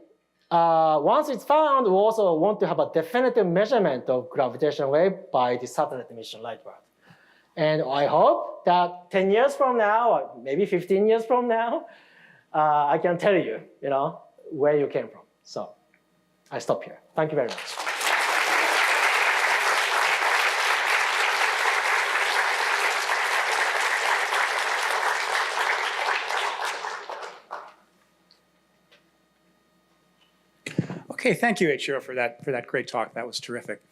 once it's found, we also want to have a definitive measurement of gravitational wave by the satellite emission light world. And I hope that 10 years from now, or maybe 15 years from now, I can tell you, where you came from. So I stop here. Thank you very much. Okay, thank you, Eiichiro, for that great talk. That was terrific.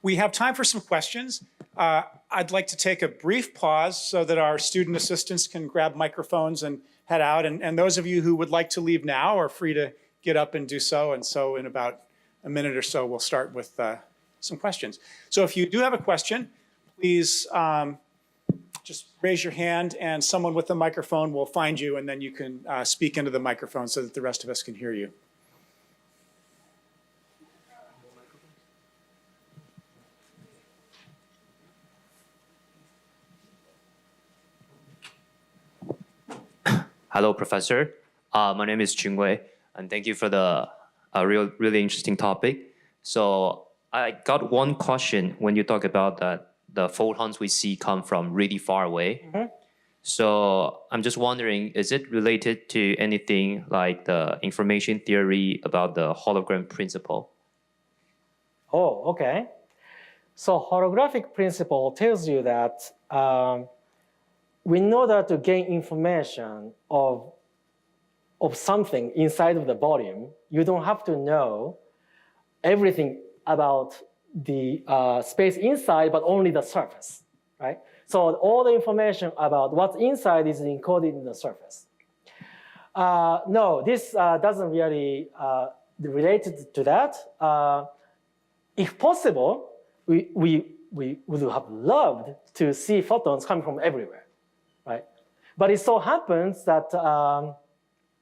We have time for some questions. I'd like to take a brief pause so that our student assistants can grab microphones and head out. And those of you who would like to leave now are free to get up and do so. And so in about a minute or so, we'll start with some questions. So if you do have a question, please just raise your hand and someone with a microphone will find you, and then you can speak into the microphone so that the rest of us can hear you. Hello, Professor. My name is Chungwei, and thank you for the really interesting topic. So I got one question when you talk about that the photons we see come from really far away. Mm-hmm. So I'm just wondering, is it related to anything like the information theory about the hologram principle? Oh, okay. So holographic principle tells you that in order to gain information of something inside of the volume, you don't have to know everything about the space inside, but only the surface, right? So all the information about what's inside is encoded in the surface. No, this doesn't really relate to that. If possible, we would have loved to see photons coming from everywhere. Right? But it so happens that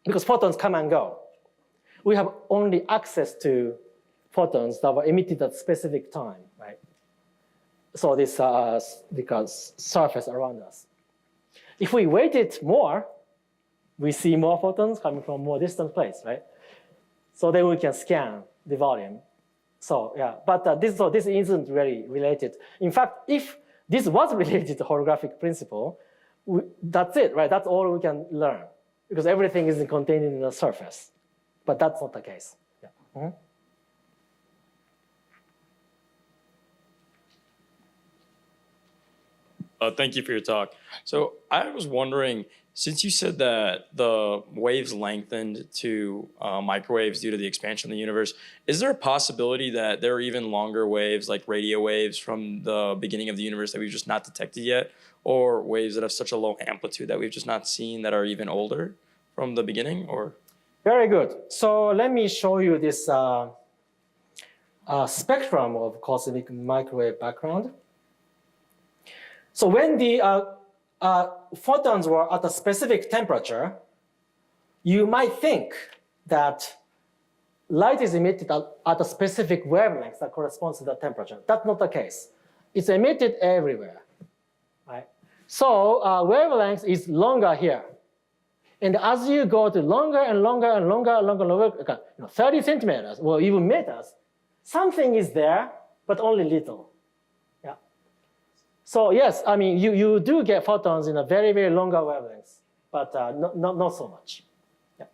because photons come and go, we have only access to photons that were emitted at a specific time, right? So this because surface around us. If we waited more, we see more photons coming from more distant place, right? So then we can scan the volume. So yeah, but this isn't really related. In fact, if this was related to holographic principle, that's it, right? That's all we can learn because everything is contained in the surface. But that's not the case. Yeah. Mm-hmm. Thank you for your talk. So I was wondering, since you said that the waves lengthened to microwaves due to the expansion of the universe, is there a possibility that there are even longer waves, like radio waves from the beginning of the universe that we've just not detected yet? Or waves that have such a low amplitude that we've just not seen that are even older from the beginning? Or very good. So let me show you this spectrum of cosmic microwave background. So when the photons were at a specific temperature, you might think that light is emitted at a specific wavelength that corresponds to the temperature. That's not the case. It's emitted everywhere. Right? So wavelength is longer here. And as you go to longer and longer and longer, 30 centimeters or even meters, something is there, but only little. Yeah. So yes, I mean, you do get photons in a very, very longer wavelengths, but not so much. Yeah.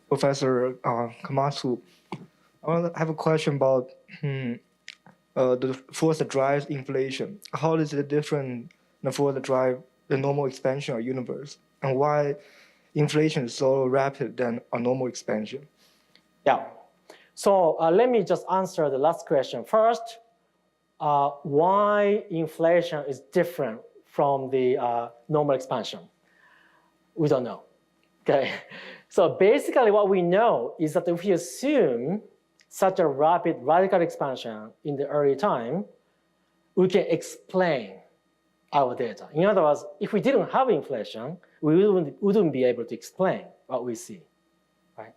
Professor Komatsu, I have a question about the force that drives inflation. How is it different than force that drives the normal expansion of universe? And why inflation is so rapid than a normal expansion? Yeah. So let me just answer the last question first. Why inflation is different from the normal expansion? We don't know. Okay. So basically what we know is that if we assume such a rapid radical expansion in the early time, we can explain our data. In other words, if we didn't have inflation, we wouldn't be able to explain what we see, right?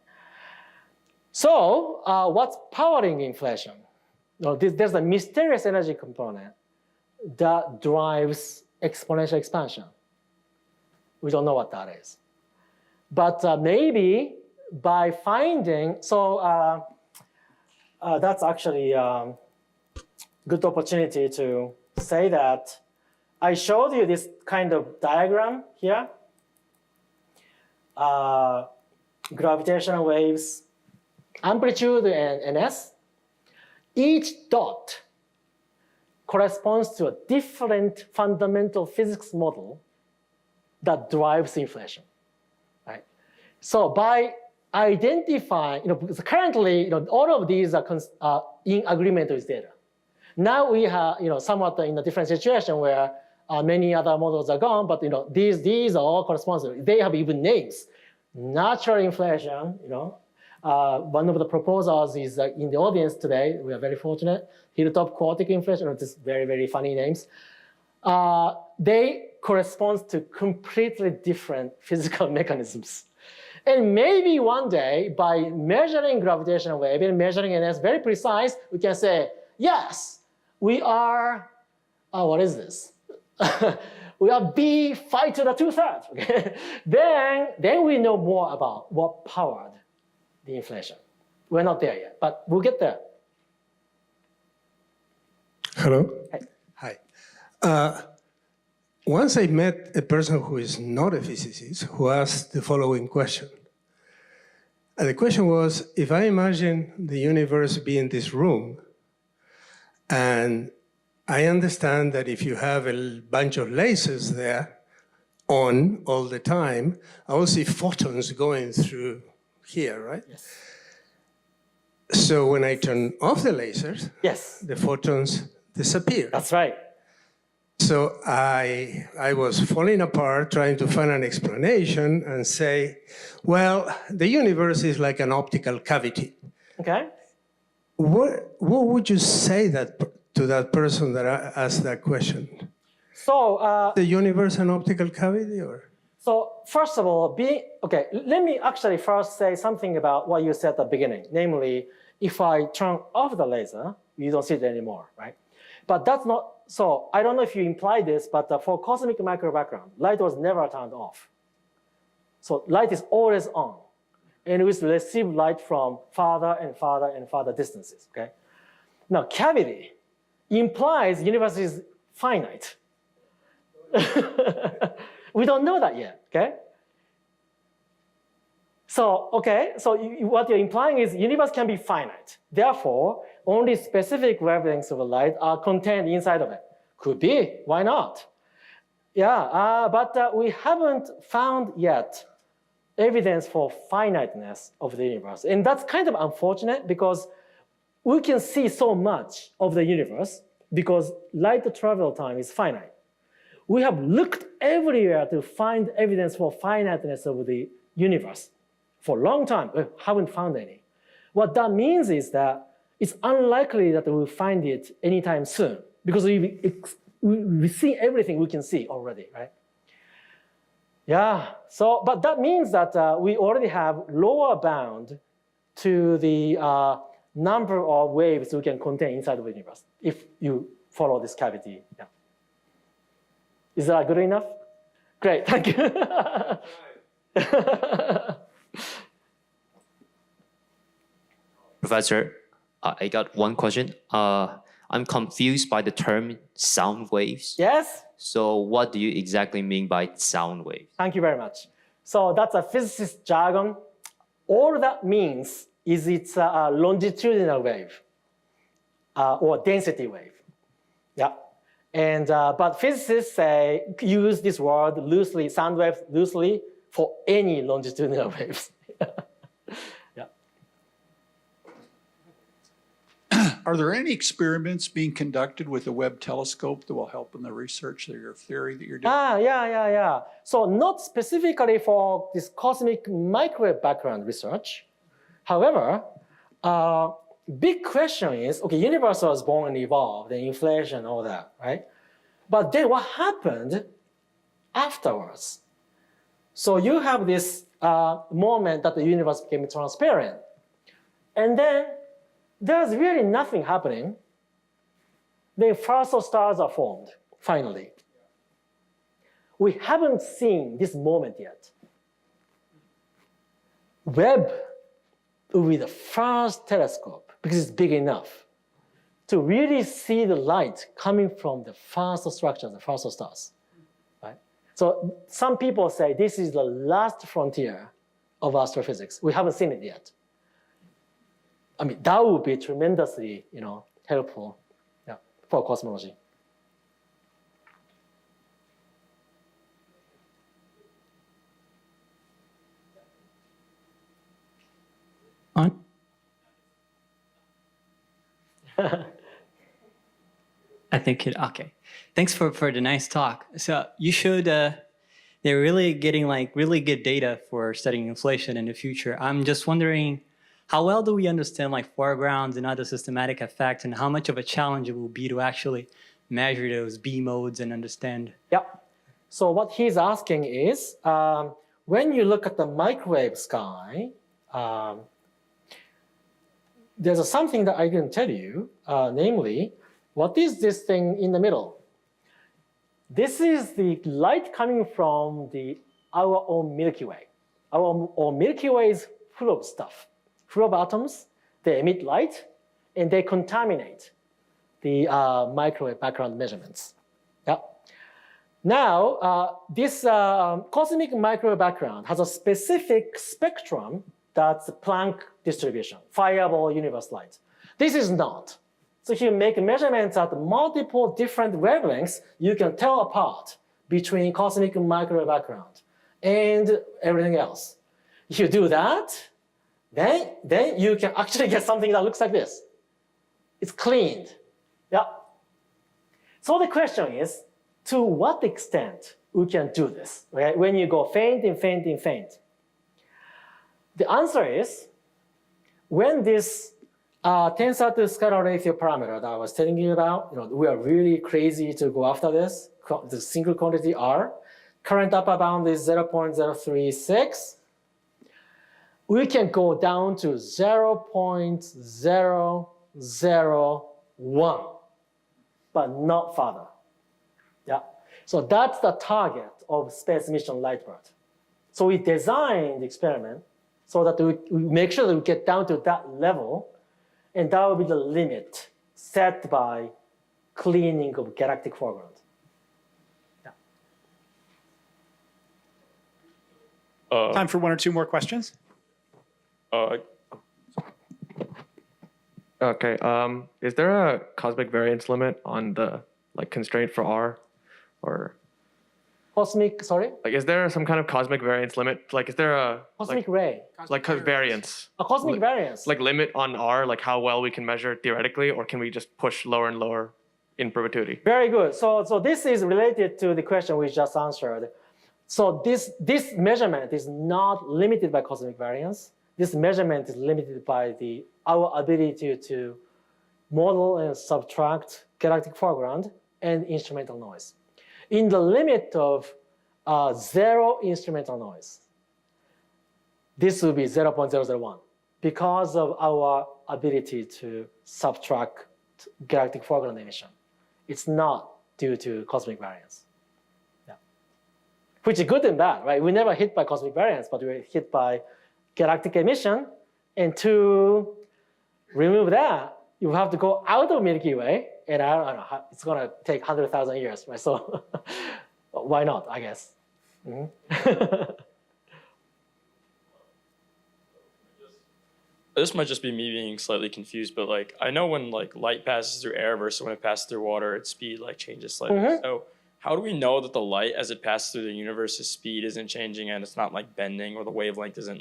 So what's powering inflation? No, there's a mysterious energy component that drives exponential expansion. We don't know what that is. But maybe by finding, so that's actually a good opportunity to say that I showed you this kind of diagram here. Gravitational waves, amplitude and ns. Each dot corresponds to a different fundamental physics model that drives inflation, right? So by identifying, because currently, all of these are in agreement with data. Now we have, somewhat in a different situation where many other models are gone, but these are all corresponding. They have even names. Natural inflation, one of the proposals is in the audience today. We are very fortunate. Hilltop quartic inflation, just very, very funny names. They correspond to completely different physical mechanisms. And maybe one day, by measuring gravitational wave and measuring NS very precise, we can say, yes, we are, what is this? We are B phi to the 2/3. Okay? Then we know more about what powered the inflation. We're not there yet, but we'll get there. Hello. Hi. Hi. Once I met a person who is not a physicist who asked the following question. And the question was, if I imagine the universe being this room, and I understand that if you have a bunch of lasers there on all the time, I will see photons going through here, right? Yes. So when I turn off the lasers, Yes. the photons disappear. That's right. So I was falling apart trying to find an explanation and say, well, the universe is like an optical cavity. Okay. What would you say to that person that asked that question? So the universe an optical cavity, or? So first of all, let me actually first say something about what you said at the beginning. Namely, if I turn off the laser, you don't see it anymore, right? But that's not, so I don't know if you implied this, but for cosmic micro background, light was never turned off. So light is always on. And we receive light from farther and farther and farther distances, okay? Now, cavity implies universe is finite. We don't know that yet, okay? So, what you're implying is universe can be finite. Therefore, only specific wavelengths of light are contained inside of it. Could be, why not? Yeah, but we haven't found yet evidence for finiteness of the universe. And that's kind of unfortunate because we can see so much of the universe because light travel time is finite. We have looked everywhere to find evidence for finiteness of the universe. For a long time, we haven't found any. What that means is that it's unlikely that we'll find it anytime soon because we see everything we can see already, right? Yeah, so, but that means that we already have lower bound to the number of waves we can contain inside of the universe if you follow this cavity. Yeah. Is that good enough? Great, thank you. Professor, I got one question. I'm confused by the term sound waves. Yes? So what do you exactly mean by sound waves? Thank you very much. So that's a physicist jargon. All that means is it's a longitudinal wave or density wave. Yeah. And, but physicists use this word loosely, sound waves loosely, for any longitudinal waves. Yeah. Are there any experiments being conducted with the Webb telescope that will help in the research of your theory that you're doing? Yeah. So not specifically for this cosmic microwave background research. However, big question is, okay, universe was born and evolved, and inflation, all that, right? But then what happened afterwards? So you have this moment that the universe became transparent. And then there's really nothing happening. Then first stars are formed, finally. We haven't seen this moment yet. Webb will be the first telescope, because it's big enough, to really see the light coming from the first structure, the first stars. Right? So some people say this is the last frontier of astrophysics. We haven't seen it yet. I mean, that would be tremendously, helpful, for cosmology. On? I think it, okay. Thanks for the nice talk. So you showed they're really getting really good data for studying inflation in the future. I'm just wondering, how well do we understand foregrounds and other systematic effects, and how much of a challenge it will be to actually measure those B modes and understand? Yeah. So what he's asking is, when you look at the microwave sky, there's something that I didn't tell you, namely, what is this thing in the middle? This is the light coming from our own Milky Way. Our own Milky Way is full of stuff, full of atoms. They emit light, and they contaminate the microwave background measurements. Yeah. Now, this cosmic microwave background has a specific spectrum that's the Planck distribution, fireball universe light. This is not. So if you make measurements at multiple different wavelengths, you can tell apart between cosmic microwave background and everything else. If you do that, then you can actually get something that looks like this. It's cleaned. Yeah. So the question is, to what extent we can do this, right? When you go faint and faint and faint. The answer is, when this tensor to scalar ratio parameter that I was telling you about, we are really crazy to go after this, the single quantity R. Current upper bound is 0.036. We can go down to 0.001, but not further. Yeah. So that's the target of Space Mission Lightbird. So we designed the experiment so that we make sure that we get down to that level, and that will be the limit set by cleaning of galactic foreground. Yeah. Time for one or two more questions. Okay. Is there a cosmic variance limit on the constraint for R, or Sorry? is there some kind of cosmic variance limit? Is there a Cosmic ray. variance? A cosmic variance. Limit on R, how well we can measure theoretically, or can we just push lower and lower in perpetuity? Very good. So this is related to the question we just answered. So this measurement is not limited by cosmic variance. This measurement is limited by our ability to model and subtract galactic foreground and instrumental noise. In the limit of zero instrumental noise, this will be 0.001 because of our ability to subtract galactic foreground emission. It's not due to cosmic variance. Yeah. Which is good and bad, right? We never hit by cosmic variance, but we're hit by galactic emission. And to remove that, you have to go out of Milky Way, and I don't know, it's going to take 100,000 years, right? So why not, I guess. Mm-hmm. This might just be me being slightly confused, but I know when light passes through air versus when it passes through water, its speed changes slightly. Mm-hmm. So how do we know that the light as it passes through the universe's speed isn't changing and it's not bending, or the wavelength isn't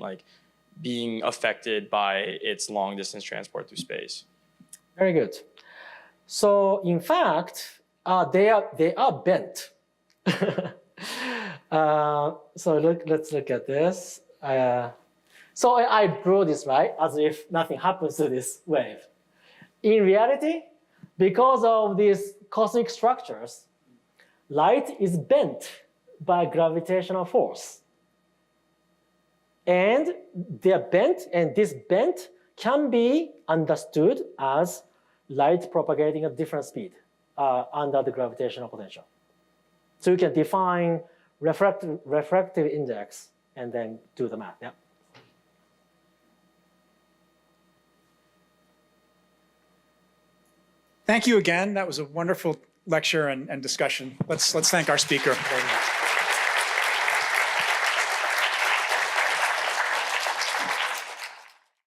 being affected by its long distance transport through space? Very good. So in fact, they are bent. So let's look at this. So I drew this, right, as if nothing happens to this wave. In reality, because of these cosmic structures, light is bent by gravitational force. And they're bent, and this bent can be understood as light propagating at different speed under the gravitational potential. So you can define refractive index and then do the math. Yeah. Thank you again. That was a wonderful lecture and discussion. Let's thank our speaker very much.